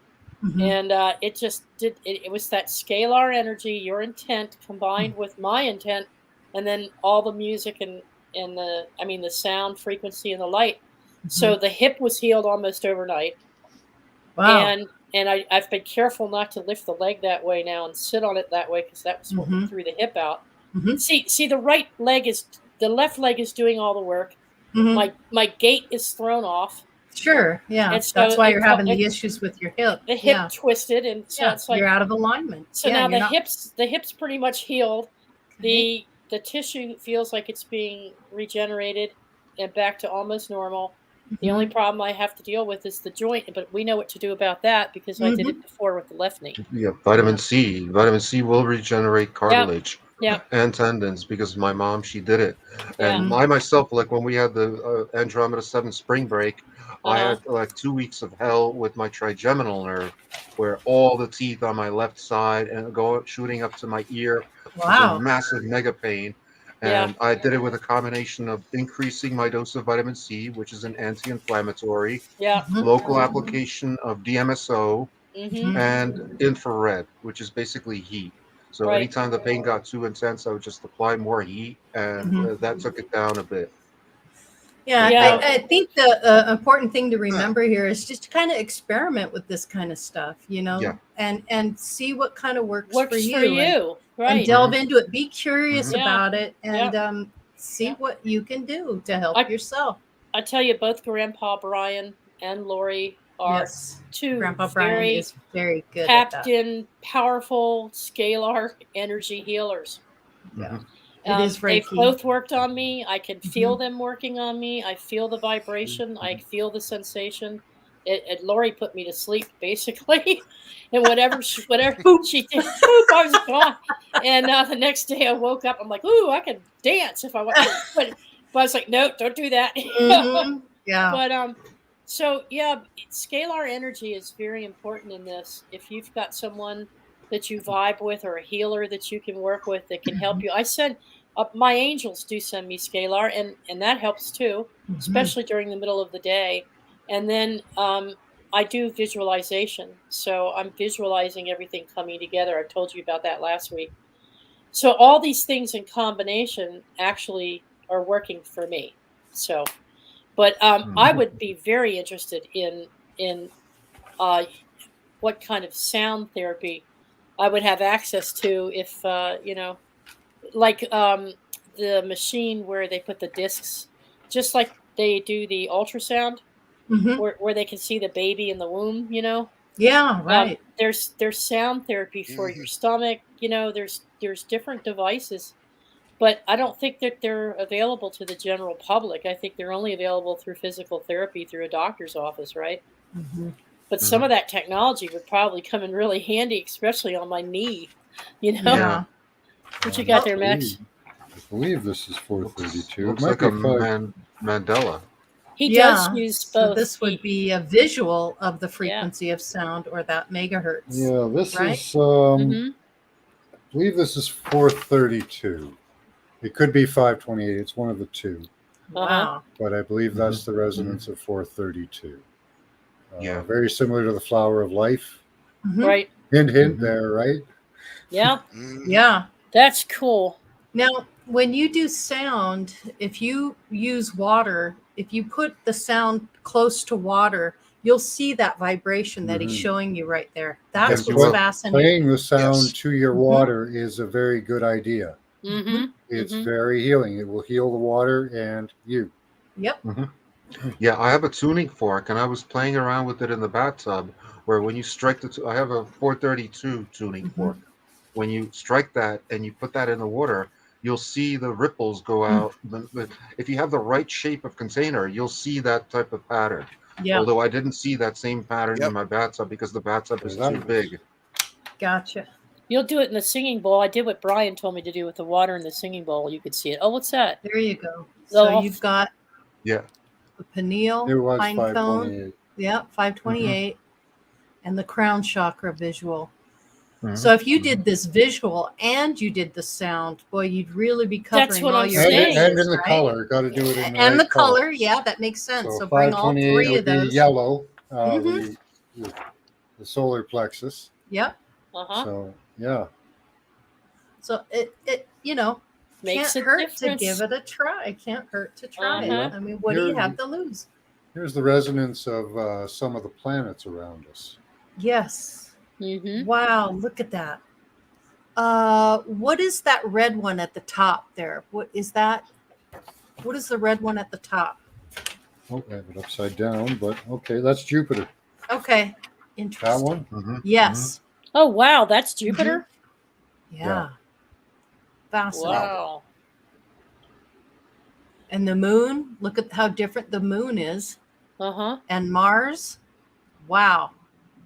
Mm-hmm. And it just did, it was that scalar energy, your intent combined with my intent, and then all the music and the sound frequency and the light. Mm-hmm. So the hip was healed almost overnight. Wow. And I've been careful not to lift the leg that way now and sit on it that way because that was what Mm-hmm. threw the hip out. Mm-hmm. See, the left leg is doing all the work. Mm-hmm. My gait is thrown off, Sure. Yeah. and so That's why you're having the issues with your hip. the hip Yeah. twisted, and so Yeah. it's You're like, out of alignment. so Yeah. now You're not. the hips pretty much healed. Okay. The tissue feels like it's being regenerated and back to almost normal. The only Mm-hmm. problem I have to deal with is the joint, but we know what to do about that because I did Mm-hmm. it before with the left knee. Yeah, Yeah. Vitamin C will regenerate Yep, cartilage yep, and tendons because my mom, she did it. yeah, And Mm-hmm. I myself, like when we had the Andromeda 7 spring break, I uh-huh, had like 2 weeks of hell with my trigeminal nerve where all the teeth on my left side and shooting up to my ear was in Wow. massive mega pain. yeah, And I did it with a combination of increasing my dose of vitamin C, which is an anti-inflammatory, yeah, Mm-hmm. local application of DMSO, mm-hmm, Mm-hmm. and infrared, which is basically heat. So right, anytime the pain got too intense, I would just apply more heat, and Mm-hmm. that took it down a bit. Yeah, yeah, I think the important thing to remember here is just to kind of experiment with this kind of stuff, Yeah. and see what kind of works for works for you, you, and right? delve into it. Be curious Mhm. Yeah, about it, and yeah, see yeah. what you can do to help I yourself. I tell you, both Grandpa Brian and Lori are Yes, two Grandpa Brian very is very good at that. tapped in, powerful scalar energy healers. Yeah, Mhm. it is They've Reiki. both worked on me. I can feel Mm-hmm. them working on me. I feel the vibration. I feel the sensation. Lori put me to sleep basically, and whatever she did, poop, I was gone. And the next day I woke up. I'm like, ooh, I could dance if I want. But I was like, no, don't do that. Mm-hmm. Yeah. But so yeah, scalar energy is very important in this. If you've got someone that you vibe with or a healer that you can work with that can help you. My angels do send me scalar, and that helps too, Mhm. especially during the middle of the day. And then I do visualization, so I'm visualizing everything coming together. I told you about that last week. So all these things in combination actually are working for me. So, but I Mhm. would be very interested in uh, what kind of sound therapy I would have access to if like the machine where they put the discs, just like they do the ultrasound, Mhm. where they can see the baby in the womb. Yeah, right. There's sound therapy for your Hmm. stomach. There's different devices, but I don't think that they're available to the general public. I think they're only available through physical therapy through a doctor's office, right? Mhm. But some Mhm. of that technology would probably come in really handy, especially on my knee. You know, Yeah. Yeah. what you Um, got Oh, there, Max? I believe this is Looks 432. It looks might like be a five. Mandela. He does yeah. use So both. this would be a visual of the Yeah. frequency of sound or that megahertz, Yeah, this right? is. Mm-hmm. I believe this is 432. It could be 528. It's one of the two, Uh-huh. Wow. but I believe Mhm. that's the resonance of 432. Yeah. Very similar to the flower of life. Mhm. Right. Hint, hint Mhm. there, right? Yeah. Hmm. Yeah. That's cool. Now, when you do sound, if you use water, if you put the sound close to water, you'll see that vibration that he's Mhm. showing you right there. And That's Yes, you what's will. fascinating. playing the sound Yes. to your Mhm. water is a very good idea. Mhm. Mm-hmm. It's Mm-hmm. very healing. It will heal the water and you. Yep. Mhm. Yeah, I have a tuning fork, and I was playing around with it in the bathtub. Where when you strike I have a 432 tuning Mhm. fork. When you strike that and you put that in the water, you'll see the ripples go Mm. out. If you have the right shape of container, you'll see that type of pattern. Yeah. Although I didn't see that same pattern in Yep. my bathtub because the bathtub So is that too was big. Gotcha. You'll do it in the singing bowl. I did what Brian told me to do with the water in the singing bowl. You could see it. Oh, what's that? There you go. So Oh, you've got Yeah. the pineal, it was pine cone, 528. yep, Hmm. 528, and the crown chakra visual. Hmm. So if you Hmm. did this visual and you did the sound, boy, you'd really be that's covering what all I'm your saying. And bases, in the right? color, got to do it in the And the right color. color, yeah, that makes sense. So So bring all 528 three would of be those. yellow, Hmm. the solar plexus. Yep. Uh-huh. So yeah, So it Makes can't a hurt to give difference. it a try. Can't hurt to try it. Uh-huh. yeah. I mean, what do you Here, have to lose? here's the resonance of some of the planets around us. Yes. Mm-hmm. Wow, look at that. What is that red one at the top there? What is that? What is the red one at the top? Oh, I have it upside down, but okay, that's Jupiter. Okay. That Interesting. one. Hmm. Hmm. Yes. Oh, wow. That's Mhm. Jupiter? Yeah. Wow. Fascinating. Wow. And the moon, look at how different the moon is. Uh-huh. And Mars, wow.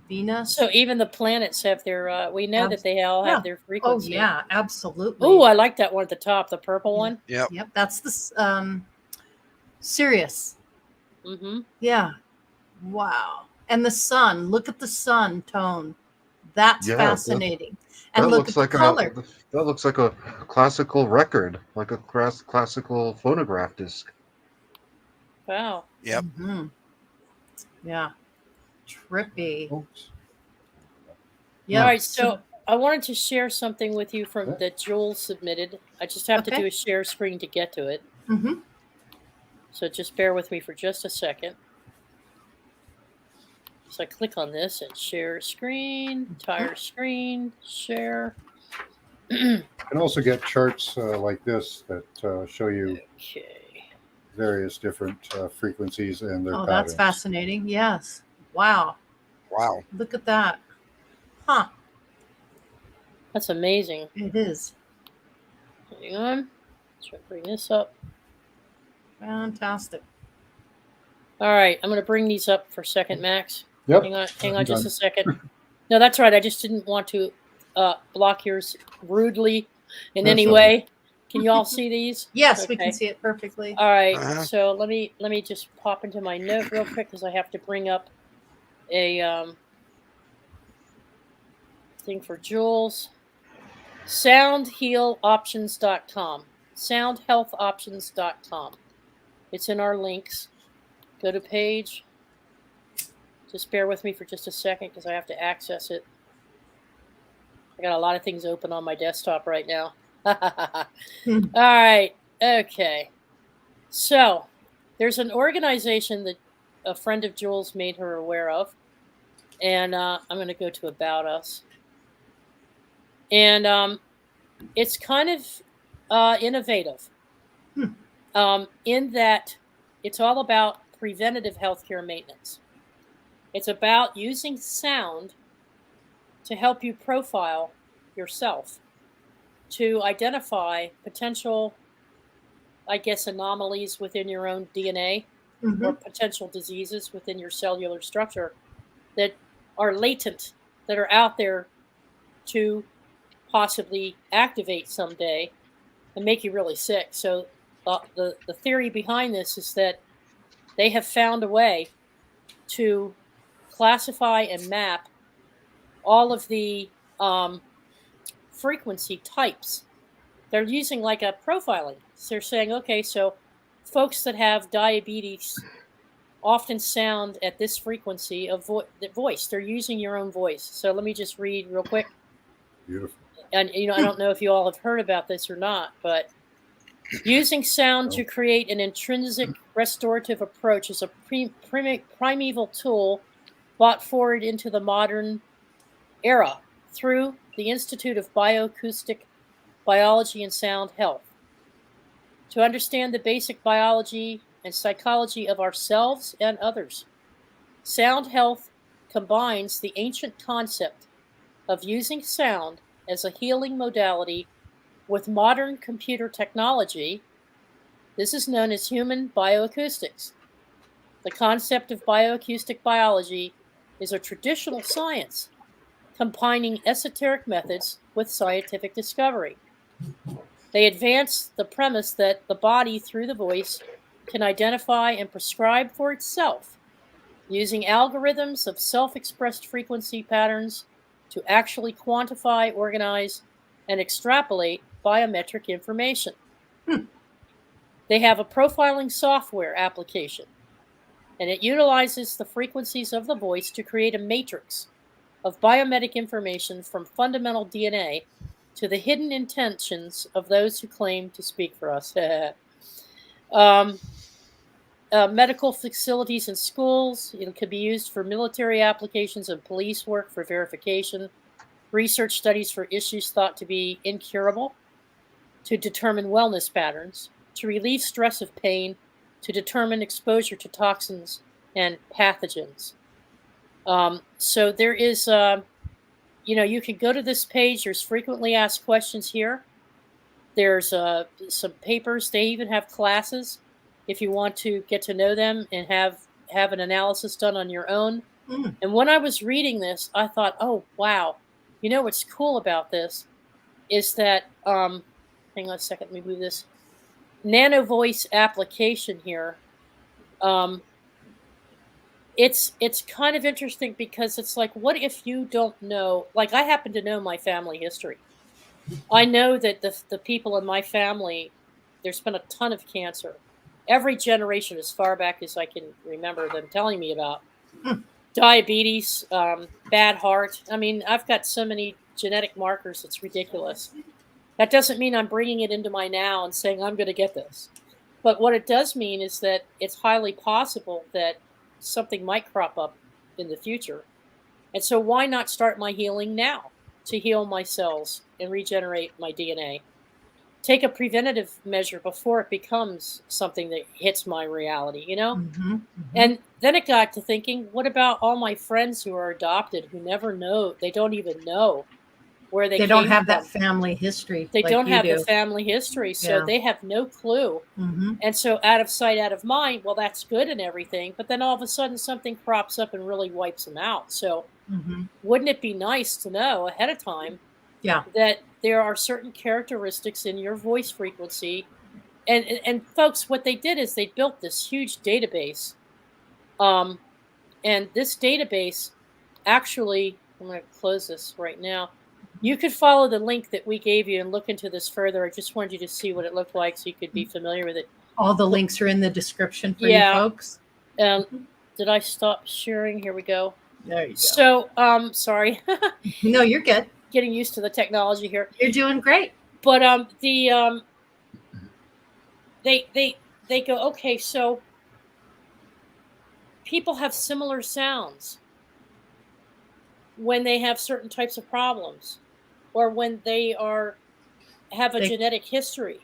Venus, So even the planets have their, we know that abs- they all yeah. have their Oh, frequency. yeah, Oh, absolutely. I like that one at the top, the purple Yeah. one. Yep. Yep. That's the Sirius. Mm-hmm. Yeah. Wow. And the sun, look at the sun tone. That's Yeah. fascinating. And That look looks at the like color. that looks like a classical record, like a classical phonograph disc. Wow. Yep. Hmm. Yeah. Trippy. Oops. All Yep. right. So, So I wanted to share something with you from Yeah. that Jules submitted. I just have to do okay. a share screen to get to it. Hmm. So just bear with me for just a second. So I click on this and share screen, entire screen, share. You can also get charts like this that show you Okay. various different frequencies and their Oh, that's patterns. fascinating. Yes. Wow. Wow. Look at that. Huh. That's amazing. It is. Hang on. Let's bring this up. Fantastic. All right. I'm going to bring these up for a second, Max. Yep. Hang on I'm just done. a second. No, that's right. I just didn't want to block yours rudely in That's any all right. way. Can you all see these? Yes, we can Okay. see it perfectly. All right. Uh-huh. So let me just pop into my note real quick because I have to bring up a thing for Jules. Soundhealoptions.com. soundhealthoptions.com. It's in our links. Go to page. Just bear with me for just a second because I have to access it. I got a lot of things open on my desktop right now. All right. Okay. So there's an organization that a friend of Jules made her aware of. And I'm going to go to About Us. And it's kind of innovative in that it's all about preventative healthcare maintenance. It's about using sound to help you profile yourself, to identify potential, I guess, anomalies within your own DNA or potential diseases within your cellular structure that are latent, that are out there to possibly activate someday and make you really sick. So the theory behind this is that they have found a way to classify and map all of the frequency types. They're using like a profiling. So they're saying, okay, so folks that have diabetes often sound at this frequency of voice. They're using your own voice. So let me just read real quick. Beautiful. And I don't know if you all have heard about this or not, but using sound to create an intrinsic restorative approach is a primeval tool brought forward into the modern era through the Institute of Bioacoustic Biology and Sound Health. To understand the basic biology and psychology of ourselves and others, sound health combines the ancient concept of using sound as a healing modality with modern computer technology. This is known as human bioacoustics. The concept of bioacoustic biology is a traditional science combining esoteric methods with scientific discovery. They advance the premise that the body, through the voice, can identify and prescribe for itself using algorithms of self-expressed frequency patterns to actually quantify, organize, and extrapolate biometric information. They have a profiling software application, and it utilizes the frequencies of the voice to create a matrix of biometric information from fundamental DNA to the hidden intentions of those who claim to speak for us. Medical facilities and schools. It could be used for military applications and police work for verification, research studies for issues thought to be incurable, to determine wellness patterns, to relieve stress of pain, to determine exposure to toxins and pathogens. So there is, you can go to this page. There's frequently asked questions here. There's some papers. They even have classes if you want to get to know them and have an analysis done on your own. And when I was reading this, I thought, oh, wow. You know what's cool about this is that, hang on a second, let me move this. Nano voice application here. It's kind of interesting because it's like, what if you don't know? Like, I happen to know my family history. I know that the people in my family, there's been a ton of cancer. Every generation, as far back as I can remember them telling me about. Diabetes, bad heart. I mean, I've got so many genetic markers, it's ridiculous. That doesn't mean I'm bringing it into my now and saying I'm going to get this. But what it does mean is that it's highly possible that something might crop up in the future. And so why not start my healing now to heal my cells and regenerate my DNA? Take a preventative measure before it becomes something that hits my reality, And then it got to thinking, what about all my friends who are adopted who never know, they don't even know where they don't came have from. that family history. They like don't you have do. the family history, so they have no clue. And so out of sight, out of mind, well, that's good and everything, but then all of a sudden something crops up and really wipes them out. So wouldn't it be nice to know ahead of time that there are certain characteristics in your voice frequency? And folks, what they did is they built this huge database. And this database actually, I'm going to close this right now. You could follow the link that we gave you and look into this further. I just wanted you to see what it looked like so you could be familiar with it. All the links are in the description for Yeah. you folks. Did I stop sharing? Here we go. There you go. So, sorry. No, you're good. Getting used to the technology here. You're doing great. But they go, okay, so people have similar sounds when they have certain types of problems or when they have a genetic history.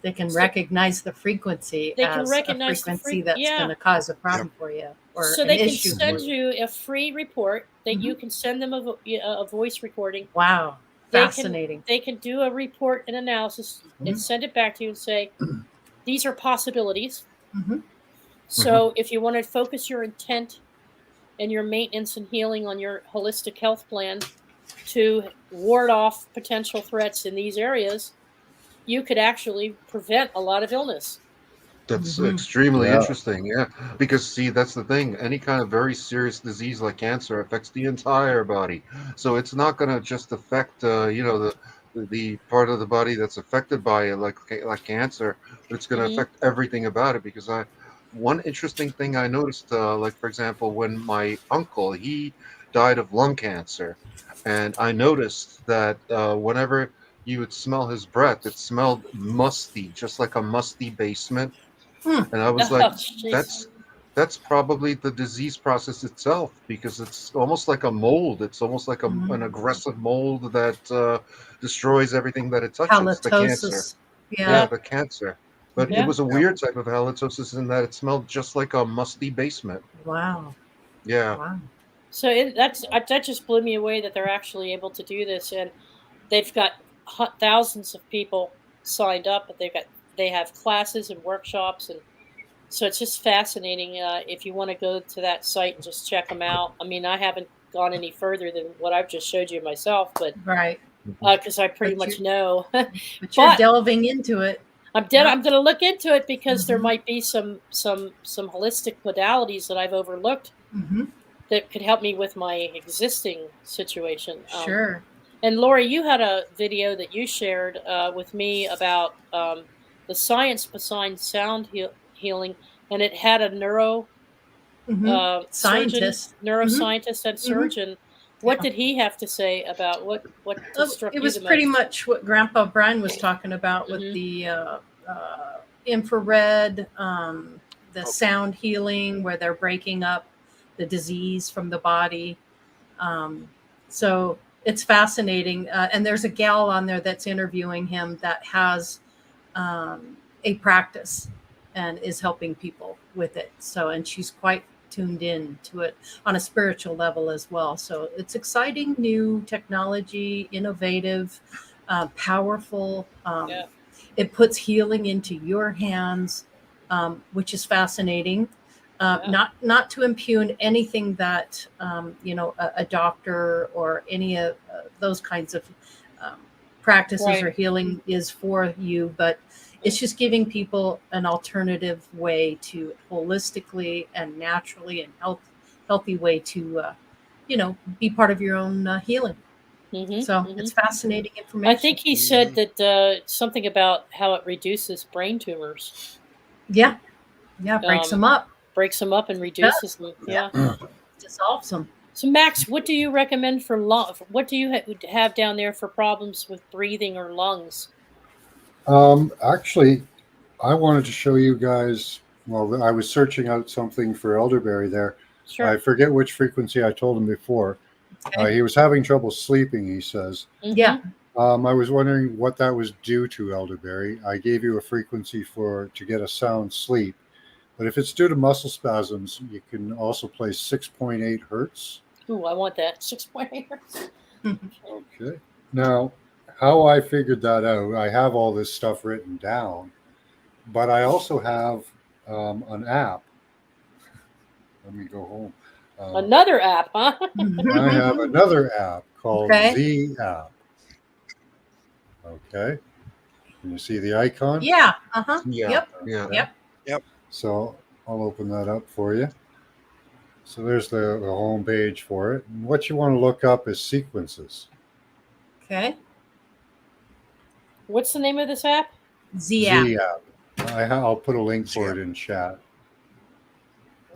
They can recognize the frequency as a frequency that's going to cause a problem for you. Or so they can send you a free report that you can send them a voice recording. Wow. Fascinating. They can do a report and analysis and send it back to you and say, these are possibilities. So if you want to focus your intent and your maintenance and healing on your holistic health plan to ward off potential threats in these areas, you could actually prevent a lot of illness. That's extremely interesting. Yeah. Because see, that's the thing. Any kind of very serious disease like cancer affects the entire body. So it's not going to just affect, the part of the body that's affected by it, like cancer, but it's going to affect everything about it. Because one interesting thing I noticed, like for example, when my uncle, he died of lung cancer, and I noticed that whenever you would smell his breath, it smelled musty, just like a musty basement. And I was like, that's probably the disease process itself, because it's almost like a mold. It's almost like an aggressive mold that destroys everything that it touches. Halitosis. The cancer. Yeah, the cancer. But it was a weird type of halitosis in that it smelled just like a musty basement. Wow. Yeah. Wow. So that just blew me away that they're actually able to do this, and they've got thousands of people signed up, but they have classes and workshops, and so it's just fascinating. If you want to go to that site and just check them out. I mean, I haven't gone any further than what I've just showed you myself, but because I pretty much know. But you're delving into it. I'm going to look into it because there might be some holistic modalities that I've overlooked that could help me with my existing situation. Sure. And Lori, you had a video that you shared with me about the science behind sound healing, and it had a neuroscientist and surgeon. What did he have to say about what struck you it was the pretty most? much what Grandpa Brian was talking about with the infrared, the sound healing, where they're breaking up the disease from the body. So it's fascinating. And there's a gal on there that's interviewing him that has a practice and is helping people with it. So, and she's quite tuned in to it on a spiritual level as well. So it's exciting, new technology, innovative, powerful. It puts healing into your hands, which is fascinating. Not to impugn anything that a doctor or any of those kinds of practices or healing is for you, but it's just giving people an alternative way to holistically and naturally and healthy way to be part of your own healing. So it's fascinating information. I think he said that something about how it reduces brain tumors. Yeah, breaks them up. Breaks them up and reduces them. Yeah. Dissolves them. So Max, what do you recommend for what do you have down there for problems with breathing or lungs? Actually, I wanted to show you guys. Well, I was searching out something for elderberry there. Sure. I forget which frequency I told him before. Okay. He was having trouble sleeping, he says. Yeah. I was wondering what that was due to, elderberry. I gave you a frequency to get a sound sleep. But if it's due to muscle spasms, you can also play 6.8 hertz. Ooh, I want that. 6.8 hertz. Okay. Now, how I figured that out, I have all this stuff written down, but I also have an app. Let me go home. Another app, huh? I have another app called the app. Okay. Can you see the icon? Yeah. Yeah. Yep. So I'll open that up for you. So there's the home page for it. And what you want to look up is sequences. Okay. What's the name of this app? Z app. Z app. I'll put a link for Z it in chat.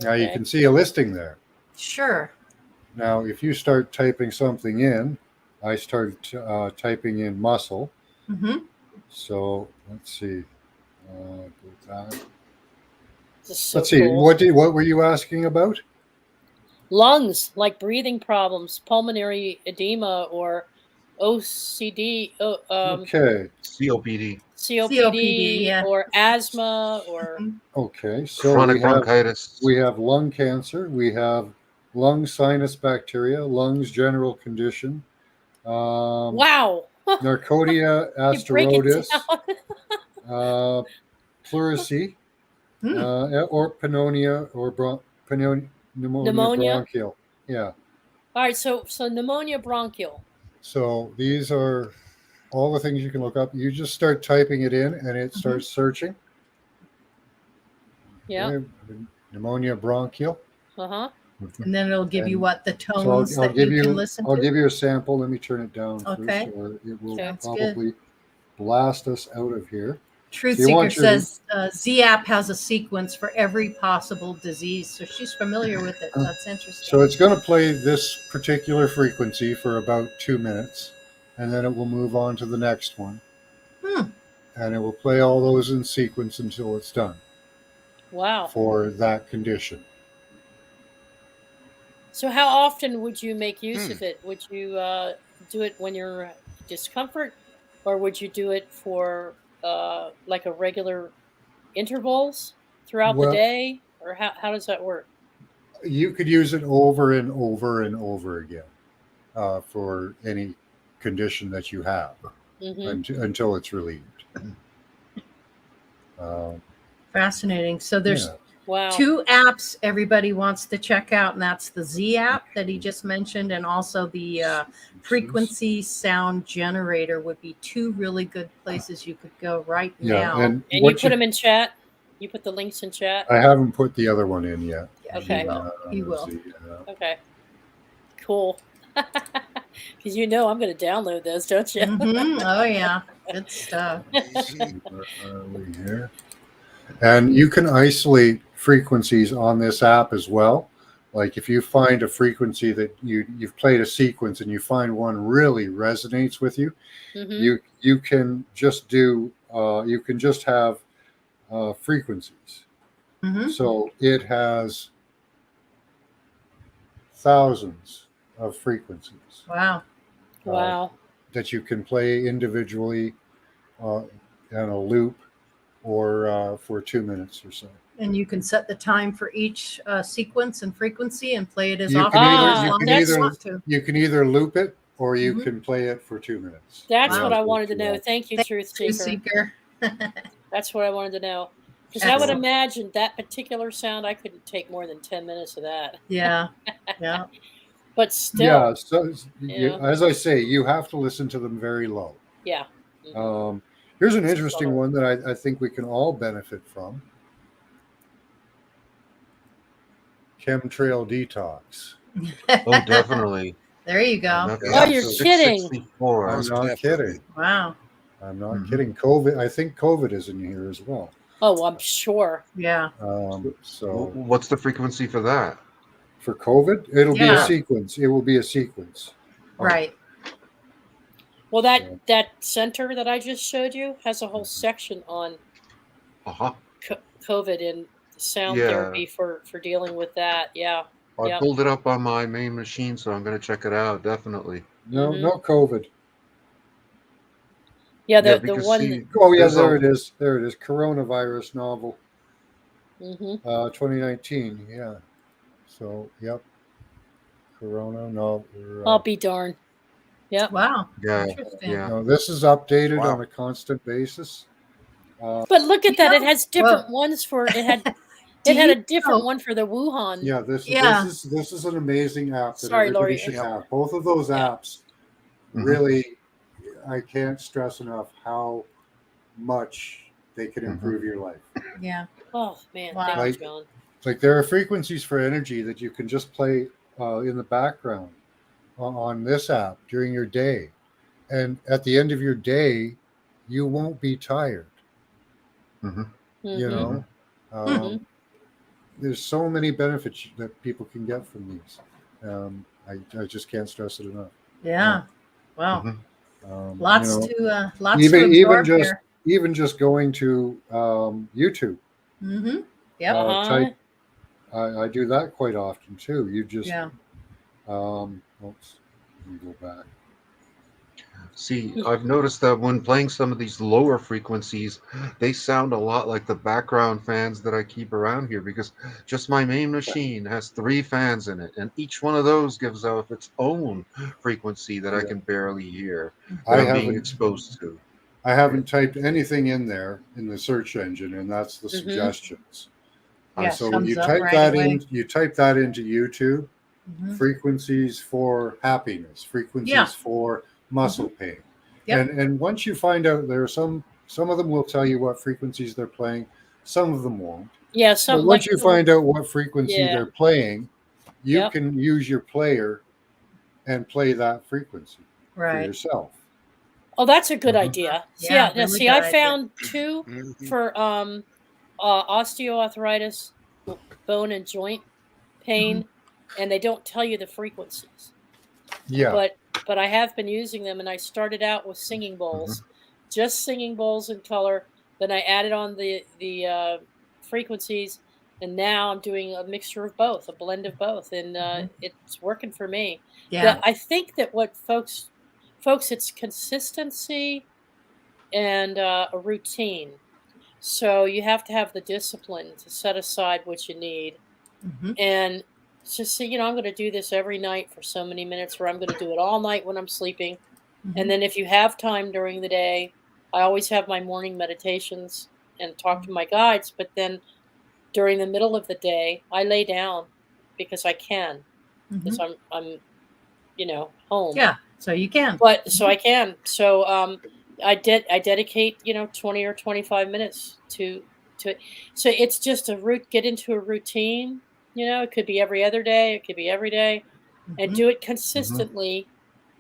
Now you Okay. can see a listing there. Sure. Now, if you start typing something in, I started typing in muscle. Mm-hmm. So let's see. This is so Let's see. cool. What were you asking about? Lungs, like breathing problems, pulmonary edema, or OCD, Okay. COPD, COPD, yeah. or asthma, or Mhm. Okay. So chronic bronchitis. we have lung cancer. We have lung sinus bacteria, lungs general condition, wow, Narcotia you break it asteroides, down. pleurisy, Hmm. or pneumonia or pneumonia Pneumonia. bronchial. Yeah. All right, so pneumonia bronchial. So these are all the things you can look up. You just start typing it in, and it starts searching. Yeah. Okay. Pneumonia bronchial. Uh-huh. And then it'll give you And what the So tones that you can listen I'll to. give you a sample. Let me turn it down Okay. first, or it will Okay. That's probably blast us out of here. Truth So you Seeker want your- says Z app has a sequence for every possible disease, so she's familiar with it. That's interesting. So it's going to play this particular frequency for about 2 minutes, and then it will move on to the next one. And it will play all those in sequence until it's done Wow. for that condition. So how often would you make use of it? Would you do it when you're discomfort, or would you do it for like a regular intervals throughout the Well, day, or how does that work? you could use it over and over and over again for any condition that you have until it's relieved. Fascinating. So there's Yeah. Wow. 2 apps everybody wants to check out, and that's the Z app that he just mentioned, and also the frequency sound generator would be 2 really good places you could go right now. And And what you put them in chat? You put the links in chat? I haven't put the other one in yet. Yeah, Okay. He will. Okay. Cool. Because you know I'm going to download those, don't you? Mhm. Oh yeah, good stuff. Where are we here? And you can isolate frequencies on this app as well. Like if you find a frequency that you've played a sequence and you find one really resonates with you, you can just do you can just have frequencies. Mhm. So it has thousands of frequencies Wow. Wow. that you can play individually in a loop or for 2 minutes or so. And you can set the time for each sequence and frequency and play it as You often can or either as you long can as either you want to. you can either loop it or you Mhm. can play it for 2 minutes. That's Wow. what I wanted to know. Thank you, Thank Truth Truth Seeker. Seeker. That's what I wanted to know. Because I would Excellent. imagine that particular sound, I couldn't take more than 10 minutes of that. Yeah. Yeah. But still, Yeah, so Yeah. as I say, you have to listen to them very low. yeah. Here's an It's interesting subtle. one that I think we can all benefit from. Chemtrail detox. Oh, definitely. There you go. And that's Oh, you're So- kidding. 664. I'm Most not definitely. kidding. Wow. I'm not Mhm. kidding. COVID. I think COVID is in here as well. Oh, I'm sure. Yeah. So What's the frequency for that? for COVID, it'll be a Yeah. sequence. It will be a sequence. Right. Well, So- that center that I just showed you has a whole section on Uh-huh. COVID and sound Yeah. therapy for dealing with that. Yeah. I Yep. pulled it up on my main machine, so I'm going to check it out, definitely. No, Mhm. no COVID. Yeah, Yeah, the because one. see, Oh yeah, there's there a- it is. There it is. Coronavirus novel, Mhm. 2019. Yeah. So yep. Corona novel. I'll be darned. Yep. Wow. Yeah, Interesting. yeah. No, this is updated Wow. on a constant basis. But look at that. It has different Whoa. ones for it had Do it had a you different know- one for the Wuhan. Yeah, this Yeah. this is an amazing app that Sorry, everybody Lori. should Yep. have. Both of those Yeah. apps Mhm. really, I can't stress enough how much they can Mhm. improve your life. Yeah. Oh man, Wow. thank Like- you, John. Like there are frequencies for energy that you can just play in the background on this app during your day, and at the end of your day, you won't be tired. Hmm. You Mhm. know, um, there's so many benefits that people can get from these. I just can't stress it enough. Yeah. Wow. Hmm. You Lots know, to lots to even absorb just here. even just going to YouTube, Mm-hmm. Yep. Uh-huh. type. I do that quite often too. You just Yeah. oops, let me go back. See, I've noticed that when playing some of these lower frequencies, they sound a lot like the background fans that I keep around here because just my main machine has 3 fans in it, and each one of those gives off its own frequency that I Yeah. can barely hear that I I'm being haven't exposed to. I haven't typed anything in there in the search engine, and that's the Mhm. suggestions. Yeah. So Comes up right away. you type that into YouTube. Mm-hmm. Frequencies for happiness, frequencies Yeah. for muscle pain. Yep. And once you find out, there are some of them will tell you what frequencies they're playing, some of them won't. Yeah, But something once like you find out what frequency yeah. they're playing, you Yep. can use your player and play that frequency for Right. yourself. Oh, that's a good Mhm. idea. Yeah. Now Really see, good I idea. found 2 Mhm. for osteoarthritis, bone and joint pain, and they don't tell you the frequencies. Yeah. But I have been using them, and I started out with singing bowls, just singing bowls in color. Then I added on the frequencies, and now I'm doing a mixture of both, a blend of both, and it's working for me. Yeah. That I think that what folks, it's consistency and a routine. So you have to have the discipline to set aside what you need Mm-hmm. and just say, I'm going to do this every night for so many minutes, or I'm going to do it all night when I'm sleeping. And Mm-hmm. then if you have time during the day, I always have my morning meditations and talk to my guides. But then during the middle of the day, I lay down because I can, Mm-hmm. because I'm home. Yeah. So you can. But so I can. So I dedicate 20 or 25 minutes to it. So it's just a root get into a routine. It could be every other day, it could be every day, and Mm-hmm. do it Hmm. consistently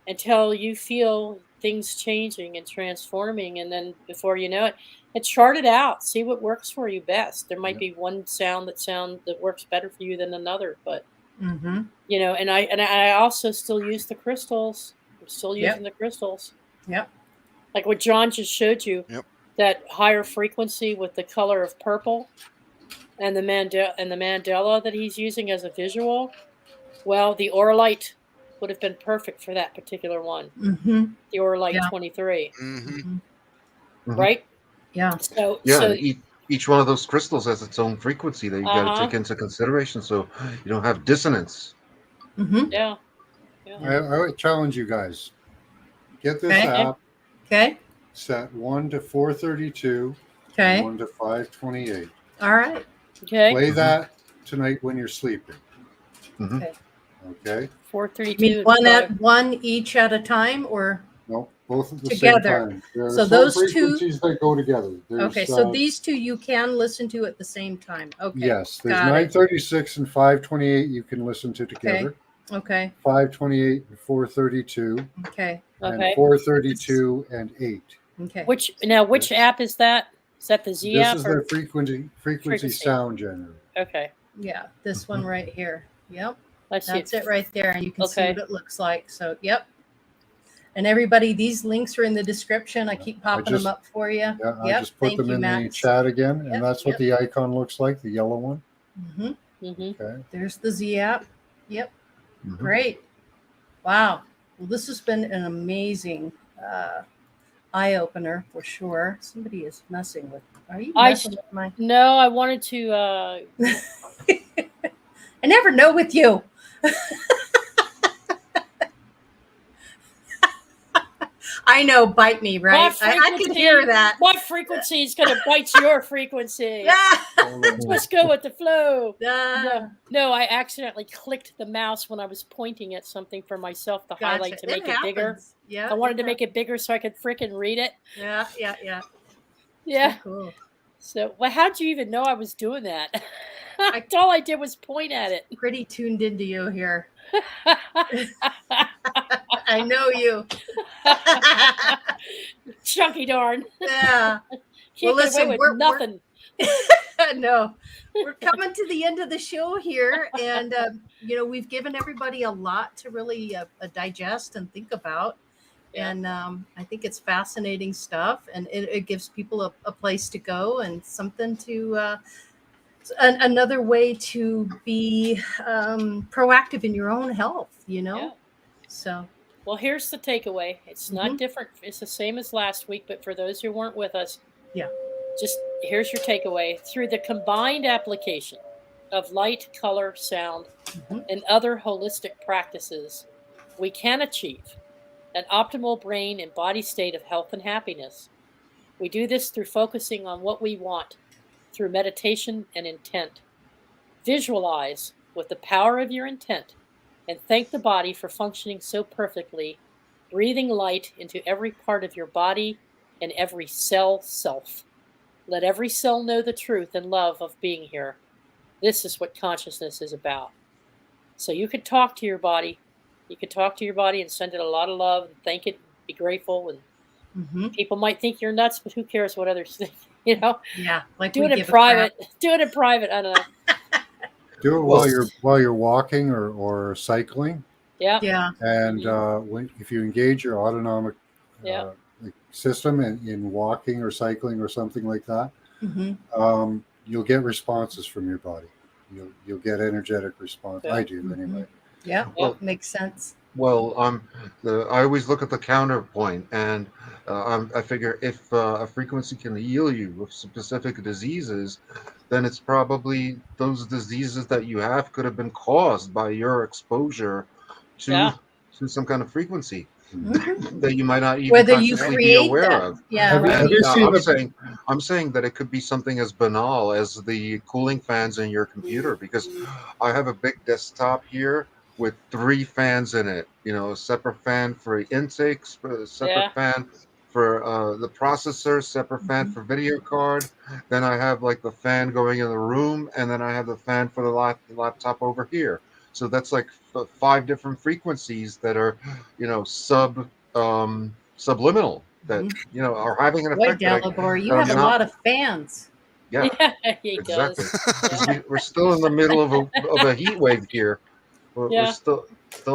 until you feel things changing and transforming, and then before you know it, and chart it out. See what works for you best. There might Yeah. be one sound that works better for you than another, but Mm-hmm. and I also still use the crystals. I'm still Yep. using the crystals. Yep. Like what John just showed you, Yep. that higher frequency with the color of purple and the Mandela that he's using as a visual. Well, the Oralite would have been perfect for that particular one. Mm-hmm. The Oralite Yeah. 23, Mhm. Mm-hmm. Hmm. right? Yeah. So Yeah, so and each one of those crystals has its own frequency that you got to uh-huh. take into consideration so you don't have dissonance. Mm-hmm. Yeah. Yeah. Yeah. I would challenge you guys. Get this Okay. Okay. app, Okay. set 1 to 432 and Okay. 1 to 528. All right. Okay. Play Hmm. that tonight when you're sleeping. Hmm. Okay. Okay? You mean 432 and one 5. at one each at a time, or No, both at the same together? time. There are So some those two. frequencies that go together. Okay. There's So these two you can listen to at the same time. Okay. yes, there's Got it. 936 and 528 you can listen to together. Okay. 528 and 432 Okay. and Okay. 432 and 8. Okay. Which Okay. app is that? Is that the Z This app is or their frequency sound generator. Okay. Yeah. This one right here. Yep. I see That's it right there. And you can see Okay. what it looks like. So, yep. And everybody, these links are in the description. I keep popping just- them up for you. Yeah, I Yep. just put Thank them you, in the Max. chat again, Yep, and that's what yep. the icon looks like, the yellow one. Mm-hmm. Mm-hmm. Okay. There's the Z app. Yep. Mhm. Great. Wow. Well, this has been an amazing eye opener for sure. Somebody is messing with. Are you messing with my? No, I wanted to I never know with you. I know, bite me, right? I can hear that. My frequency is going to bite your frequency. Yeah. Let's go with the flow. Yeah. No, I accidentally clicked the mouse when I was pointing at something for myself to highlight to make it bigger. Yeah. I wanted to make it bigger so I could freaking read it. Yeah. Yeah. So cool. So, well, how'd you even know I was doing that? All I did was point at it. Pretty tuned into you here. I know you. Chunky darn. Yeah. Can't get away listen, with nothing. No, we're coming to the end of the show here, and we've given everybody a lot to really digest and think about. Yeah. And I think it's fascinating stuff, and it gives people a place to go and something to another way to be proactive in your own health. Yeah. So Well, here's the takeaway. It's not Mhm. different. It's the same as last week, but for those who weren't with us, yeah, just here's your takeaway. Through the combined application of light, color, sound, Mhm. and other holistic practices, we can achieve an optimal brain and body state of health and happiness. We do this through focusing on what we want, through meditation and intent. Visualize with the power of your intent and thank the body for functioning so perfectly, breathing light into every part of your body and every cell self. Let every cell know the truth and love of being here. This is what consciousness is about. So you could talk to your body. You could talk to your body and send it a lot of love and thank it and be grateful. And Mhm. people might think you're nuts, but who cares what others think? You know, Yeah, like do we it in give a crap. private. Do it in private. I don't know. Do it Well, while you're walking or cycling, Yeah. Yeah. and Mhm. if you engage your autonomic Yeah. system in walking or cycling or something like that, Mhm. you'll get responses from your body. You'll get energetic response. Yeah. I do anyway. Mhm. Yeah, Yep. makes sense. Well, I always look at the counterpoint, and I figure if a frequency can heal you with specific diseases, then it's probably those diseases that you have could have been caused by your exposure to Yeah. some kind of frequency Mhm. that you might not even Whether you consciously be create aware them, of. yeah, Have you Right. whether And have you you seen I'm saying that it could be something as banal as the cooling fans in your computer, because I have a big desktop here with three fans in it. You know, a separate fan for intakes, a separate Yeah. fan for the processor, separate fan Mhm. for video card. Then I have like the fan going in the room, and then I have the fan for the laptop over here. So that's like five different frequencies that are, subliminal, that Mhm. are having an Boy, effect that Dalibor, you that have I'm a not. lot of fans. Yeah, Yeah. He does. exactly. Yeah. Because we're still in the middle of a heat wave here. We're Yeah. still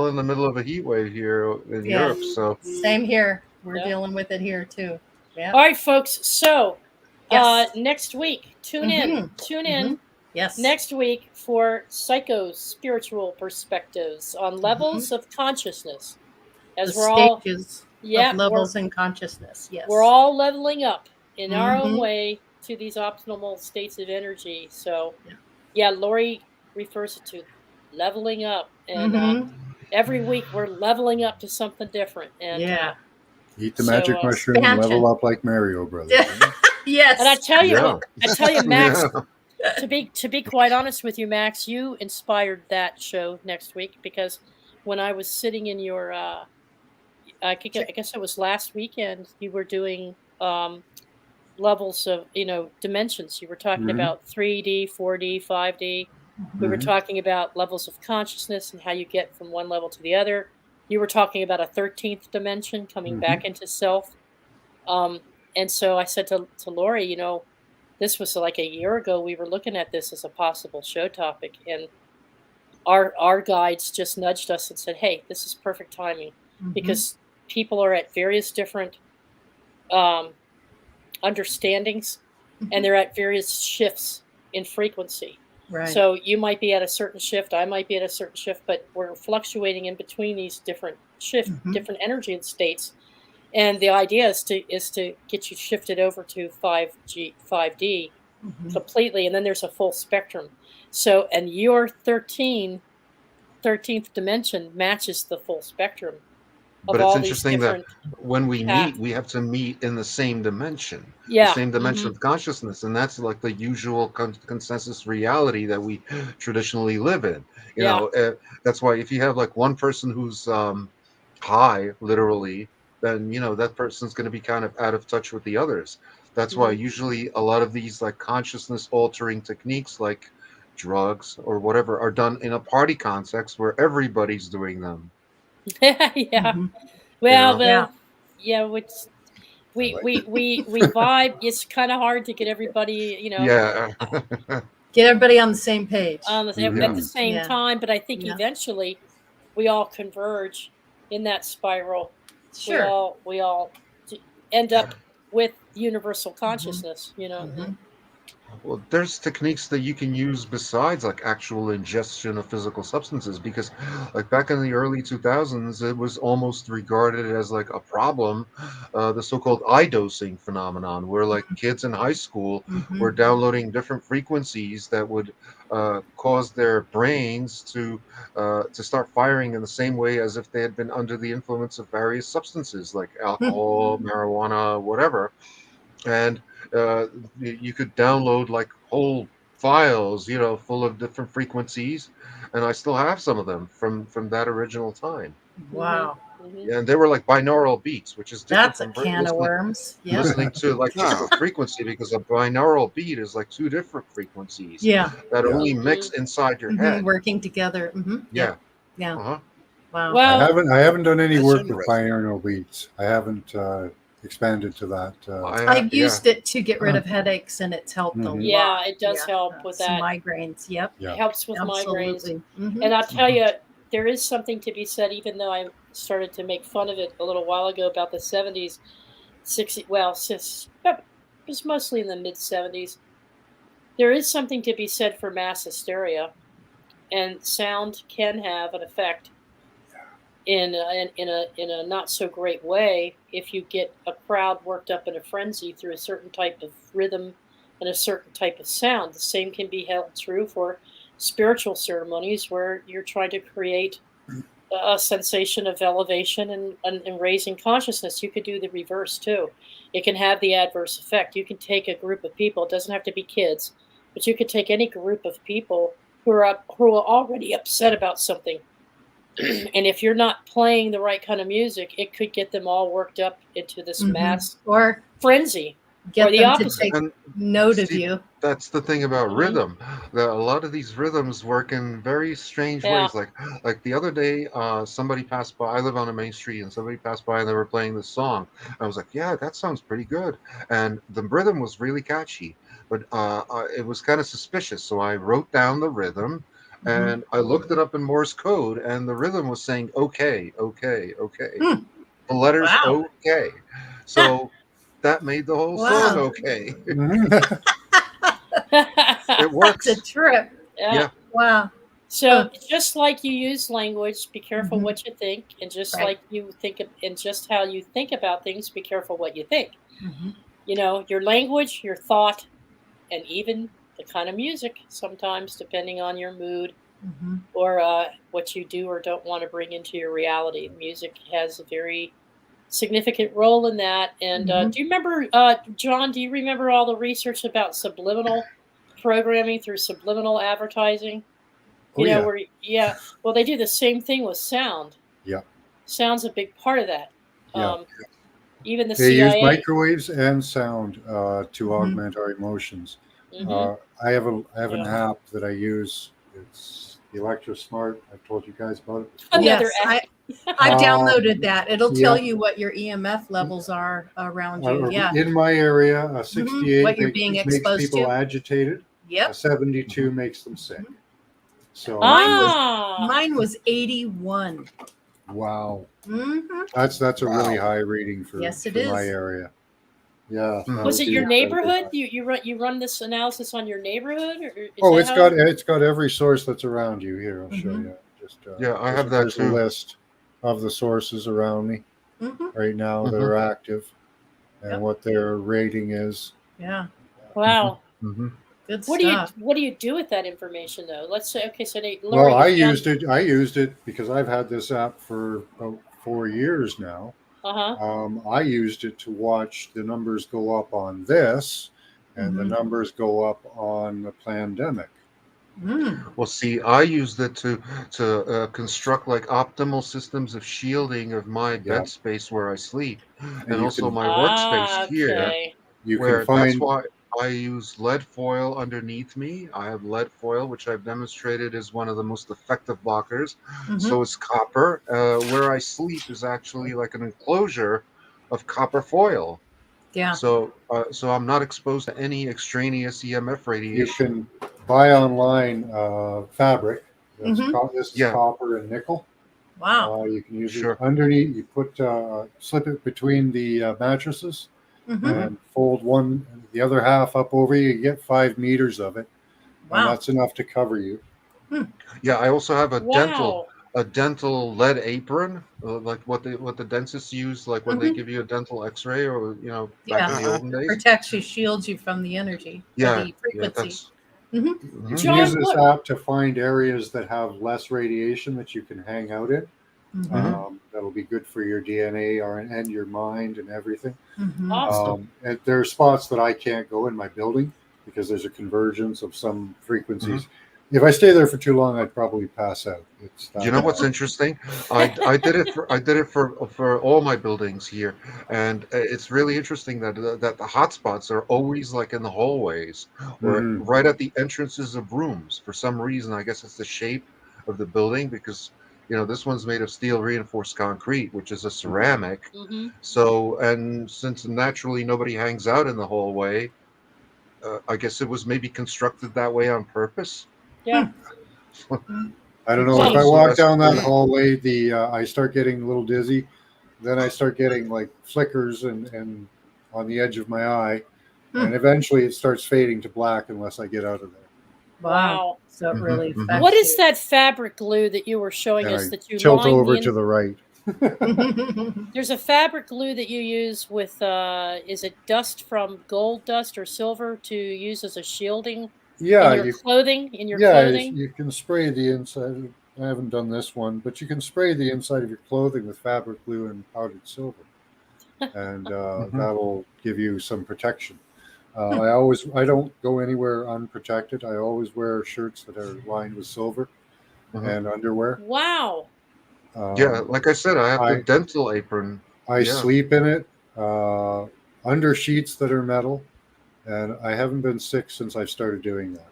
in the middle of a heat wave here in Yeah, Europe. So same here. We're Yeah. dealing with it here too. Yeah. All right, folks. So Yes. next week, tune in. Mhm. Tune Mhm. in Yes. next week for psycho spiritual perspectives on Mhm. levels of consciousness. The As stages of yeah, levels in consciousness. we're Yes. all leveling up in our own Mhm. way to these optimal states of energy. So Yeah. yeah, Lori refers it to leveling up, and Mhm. every week we're leveling up to something different. And Yeah. eat the so, magic mushroom and level Expansion. up like Mario Brothers? Right? and Yes. yeah, I tell you, Max, yeah. to be quite honest with you, Max, you inspired that show next week because when I was sitting in your, I guess it was last weekend, you were doing levels of dimensions. You were talking Mm-hmm. about 3D, 4D, 5D. We were Mhm. Mm-hmm. talking about levels of consciousness and how you get from one level to the other. You were talking about a 13th dimension coming Mm-hmm. back into self. Um, and so I said to Lori, this was like a year ago. We were looking at this as a possible show topic, and our guides just nudged us and said, "Hey, this is perfect timing Mhm. because people are at various different um, understandings, and Mhm. they're at various shifts in frequency. Right. So you might be at a certain shift, I might be at a certain shift, but we're fluctuating in between these Mhm. different energy states. And the idea is to get you shifted over to 5D Mhm. completely, and then there's a full spectrum. So and your 13th dimension matches the full spectrum of But it's all these interesting that different when we meet, paths. we have to meet in the Yeah. same dimension Hmm. of consciousness, and that's like the usual consensus reality that we traditionally live in. You Yeah. know, that's why if you have like one person who's high, literally, then that person's going to be kind of out of touch with the others. That's why Hmm. usually a lot of these like consciousness altering techniques, like drugs or whatever are done in a party context where everybody's doing them. Yeah. Mhm. Well, know? Yeah. yeah, which we like we we we vibe. It's kind of hard to get everybody, Yeah. Get everybody on the same page. on the, at the Mhm. same Yeah. time. But I think Yeah. eventually we all converge in that spiral. Sure. We all end up with universal Mhm. consciousness. Mhm. Well, there's techniques that you can use besides like actual ingestion of physical substances because like back in the early 2000s it was almost regarded as like a problem, the so-called eye dosing phenomenon where like kids in high school were Mhm. downloading different frequencies that would cause their brains to start firing in the same way as if they had been under the influence of various substances like alcohol, marijuana, whatever. And you could download like whole files, full of different frequencies, and I still have some of them from that original time. Wow. Hmm. Yeah, and they were like binaural beats, which is different That's a from can of worms. Yep. listening to like just Huh. the frequency, because a binaural beat is like two different frequencies Yeah. that Yeah. only mix inside your Mhm. head. Working together. Yep. Yeah. Yeah. Uh-huh. Wow. I Well, haven't done any That's work with interesting. binaural beats. I haven't expanded to that. I've Yeah. used it to get rid of headaches, and it's helped a Mhm. yeah, lot. it does help with Some that. migraines. Yep. Yeah. Helps with migraines. Absolutely. Mhm. And I'll tell you, there is something to be said, even though I started to make fun of it a little while ago about the 70s, 60s, well, it was mostly in the mid 70s. There is something to be said for mass hysteria, and sound can have an effect in a not so great way if you get a crowd worked up in a frenzy through a certain type of rhythm and a certain type of sound. The same can be held true for spiritual ceremonies where you're trying to create a sensation of elevation and raising consciousness. You could do the reverse too. It can have the adverse effect. You can take a group of people, it doesn't have to be kids, but you could take any group of people who are already upset about something. And if you're not playing the right kind of music, it could get them all worked up into this mass Or frenzy, or get the them to opposite. take And note of see, you. that's the thing about Mhm. rhythm. That a lot of these rhythms work in very strange Yeah. ways. Like the other day, somebody passed by. I live on a main street, and somebody passed by, and they were playing this song. I was like, "Yeah, that sounds pretty good," and the rhythm was really catchy, but it was kind of suspicious. So I wrote down the rhythm, Mhm. and I looked it up in Morse code, and the rhythm was saying "Okay, okay, okay." Hmm. The letters Wow. "Okay," so that made the whole song Wow. okay. Mhm. It That's a works. trip. Yeah. Yeah. Wow. Huh. So just like you use language, be careful Mhm. what you think, and just Right. like you think and just how you think about things, be careful what you think. Mhm. Your language, your thought, and even the kind of music sometimes, depending on your mood Mhm. or what you do or don't want to bring into your reality. Music has a very significant role in that. And Mhm. do you remember, John? Do you remember all the research about subliminal programming through subliminal advertising? Oh yeah. Yeah. Well, they do the same thing with sound. Yeah. Sound's a big part of that. Yeah. Um, even the They use CIA. microwaves and sound to Mhm. augment our emotions. Hmm. I have an Yeah. app that I use. It's Electro Smart. I've told you guys about it before. Another Yes, app. I Uh, downloaded that. It'll tell yeah. you what your EMF levels are around you. Yeah. In my area, a What 68 you're being makes exposed people to. agitated. A Yep. 72 makes them sick. So Ah. Mine was 81. wow, Mm-hmm. that's a really Wow. high reading for Yes, it my is. area. Yeah, Hmm. that Was would it be your incredibly neighborhood? high. You run this analysis on your neighborhood, or is Oh, that how? it's got every source that's around you here. I'll show Mhm. you. Just Yeah, I have that there's a too. list of the sources around me Mm-hmm. right now that Hmm. are active and Yep. what their rating is. Yeah. Wow. Hmm. Good What do you stuff. what do you do with that information though? Let's say, okay, so they Well, lowering it down. I used it because I've had this app for about 4 years now. Uh-huh. I used it to watch the numbers go up on this, and the Mhm. numbers go up on the pandemic. Mm. Well, see, I used it to construct like optimal systems of shielding of my Yeah, bed space where I sleep, and and you also can my workspace Ah, here, okay. you can where that's find why. I use lead foil underneath me. I have lead foil, which I've demonstrated is one of the most effective blockers. So is copper. Where I sleep is actually like an enclosure of copper foil. Yeah. So I'm not exposed to any extraneous EMF You radiation. can buy online fabric. Mhm. This is Yeah, copper and nickel. Wow. You can use it sure. underneath. You put slip it between the mattresses and fold the other half up over you. You get 5 meters of it, and Wow. that's enough to cover you. Yeah, I also have Wow. a dental lead apron, like what the dentists use, like when they Mhm. give you a dental X-ray, or back in Yeah. the Uh-huh. olden days. Protects you, shields you from the energy or Yeah, the yeah, frequency. that's. Mhm. You Mhm. can use John, this what? app to find areas that have less radiation that you can hang out in. Mhm. That'll be good for your DNA and your mind and everything. Mhm. Awesome. And there are spots that I can't go in my building because there's a convergence of some Mhm. frequencies. If I stay there for too long, I'd probably pass out. It's You that know what's bad. interesting? I did it for all my buildings here, and it's really interesting that the hotspots are always like in the hallways or Mhm. right at the entrances of rooms. For some reason, I guess it's the shape of the building, because this one's made of steel reinforced concrete, which is a ceramic. Mm-hmm. So, and since naturally nobody hangs out in the hallway, I guess it was maybe constructed that way on purpose. Yeah. I don't know. If Well, I So walk that's down that cool. hallway, I start getting a little dizzy. Then I start getting like flickers and on the edge of my eye, and eventually it starts fading to black unless I get out of there. Wow. wow. So it Mhm, really mhm. What affects is you. that fabric glue that you were showing And us I that you tilt line over the to the right. There's a fabric glue that you use with is it dust from gold dust or silver to use as a shielding Yeah, you in your Yeah, clothing? you can spray the inside. I haven't done this one, but you can spray the inside of your clothing with fabric glue and powdered silver, and Mhm, that'll give you some protection. Hmm. I don't go anywhere unprotected. I always wear shirts that are lined with silver mhm. and underwear. Wow. Yeah, Um, like I said, I have the I dental apron. I Yeah. sleep in it uh, under sheets that are metal, and I haven't been sick since I started doing that.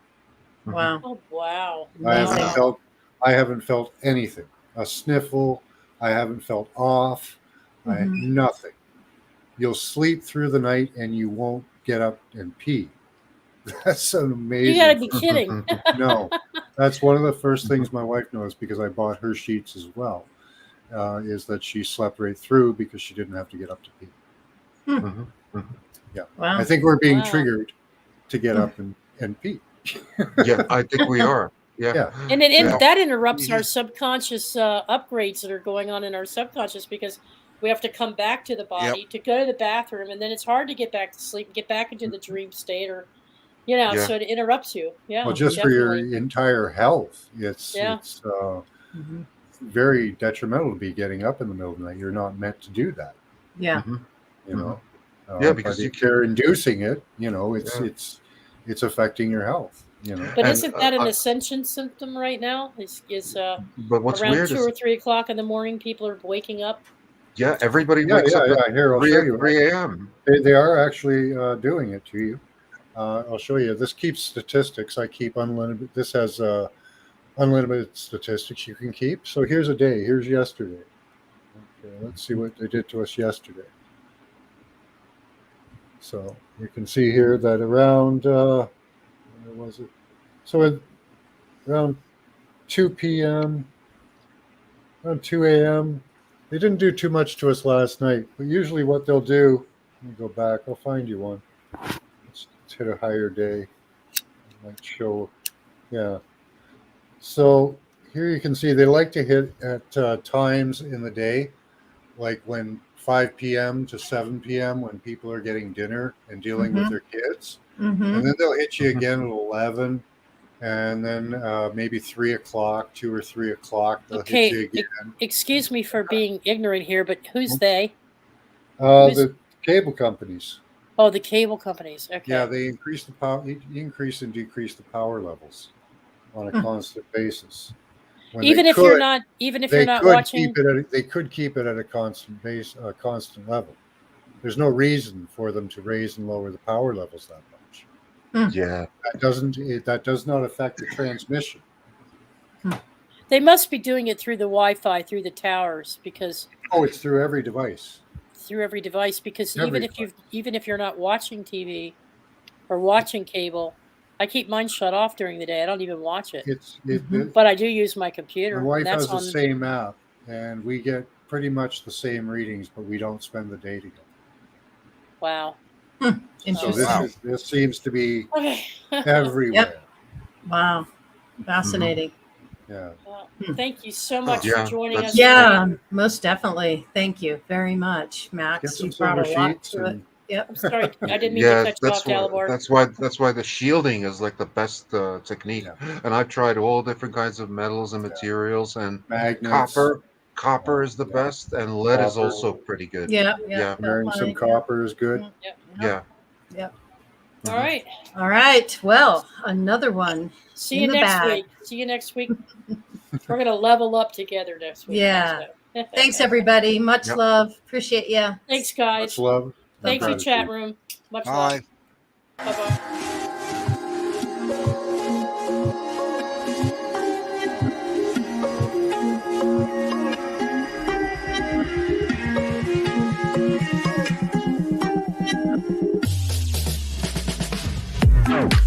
Mhm, Wow. Oh wow. I haven't Amazing. Wow. felt I haven't felt anything. A sniffle. I haven't felt off. I Mhm. nothing. You'll sleep through the night and you won't get up and pee. That's an You amazing gotta be thing. kidding. mhm, No, that's one of the first mhm, things my wife noticed because I bought her sheets as well. Is that she slept right through because she didn't have to get up to pee. Hmm. mhm, mhm. Yeah, I Wow. think we're being Wow. triggered to get Hmm. up and pee. Yeah, I think we are. Yeah. Yeah, And yeah, that interrupts our He- subconscious upgrades that are going on in our subconscious because we have to come back to the Yep. body to go to the bathroom, and then it's hard to get back to sleep and get back into the dream state, or Yeah. so it interrupts you. well, Yeah, just for your definitely. entire health, Yeah. it's Mhm. very detrimental to be getting up in the middle of the night. You're not meant to do that, Yeah. Mhm, you mhm. know. Yeah, But because you if can. they're inducing it, Yeah. it's affecting your health. But And isn't that an ascension symptom right now? Is but what's around weird two is, or 3 o'clock in the morning, people are waking up. yeah, everybody Yeah, wakes yeah, up at yeah. Here, I'll show 3 you. 3 a.m. They are actually doing it to you. I'll show you. This keeps statistics. I keep unlimited. This has unlimited statistics you can keep. So here's a day. Here's yesterday. Okay, let's see what they did to us yesterday. So you can see here that around where was it? So around 2 p.m., around 2 a.m. They didn't do too much to us last night, but usually what they'll do, let me go back, I'll find you one. Let's hit a higher day. It might show, yeah. So here you can see they like to hit at times in the day, like when 5 p.m. to 7 p.m. when people are getting dinner and dealing with Mhm. their kids. And Mhm. then they'll hit you Mhm. again at 11, and then maybe 3 o'clock, 2 or 3 o'clock, they'll hit Okay, you again. excuse me for being ignorant here, but who's they? Who's The cable companies, Oh, the cable companies. yeah, Okay. they increase the power, increase and decrease the power levels on a Hmm. constant basis. When Even if you're not watching. they could keep it at a constant base, a constant level. There's no reason for them to raise and lower the power levels that much. Yeah. That does not affect the transmission. They must be doing it through the Wi-Fi, through the towers, because Oh, it's through every device. through every device. Because Every even if you're not watching TV or watching cable, I keep mine shut off during the day. I don't even watch it, Mhm. but I do use my My computer. wife And that's has the on. same app, and we get pretty much the same readings, but we don't spend the day together. Wow. So Interesting. Wow. this seems to be Okay. everywhere. Wow. Fascinating. Yeah. Well, thank you so much Yeah, for joining that's- us. Yeah, most definitely. Thank you very much, Get Max. some You brought a silver lot sheets to it. and Yep. I'm sorry, I didn't mean Yeah, to cut you off, Dalibor. that's why the shielding is like the best technique. Yeah. And I've tried all different kinds of metals and materials, and magnets. copper is the Yeah. best, and lead is Copper. also pretty good. Yeah. Yeah. Wearing some definitely. copper is good. Yeah. Yep. All right. All right. Well, another one. See In you the next bag. week. See you next week. We're going to level up together next week. Yeah. How's that? Thanks, everybody. Much Yep. love. Appreciate you. Thanks, guys. Much love. Thank you, Gratitude. chat room. Much Bye. love. Bye-bye.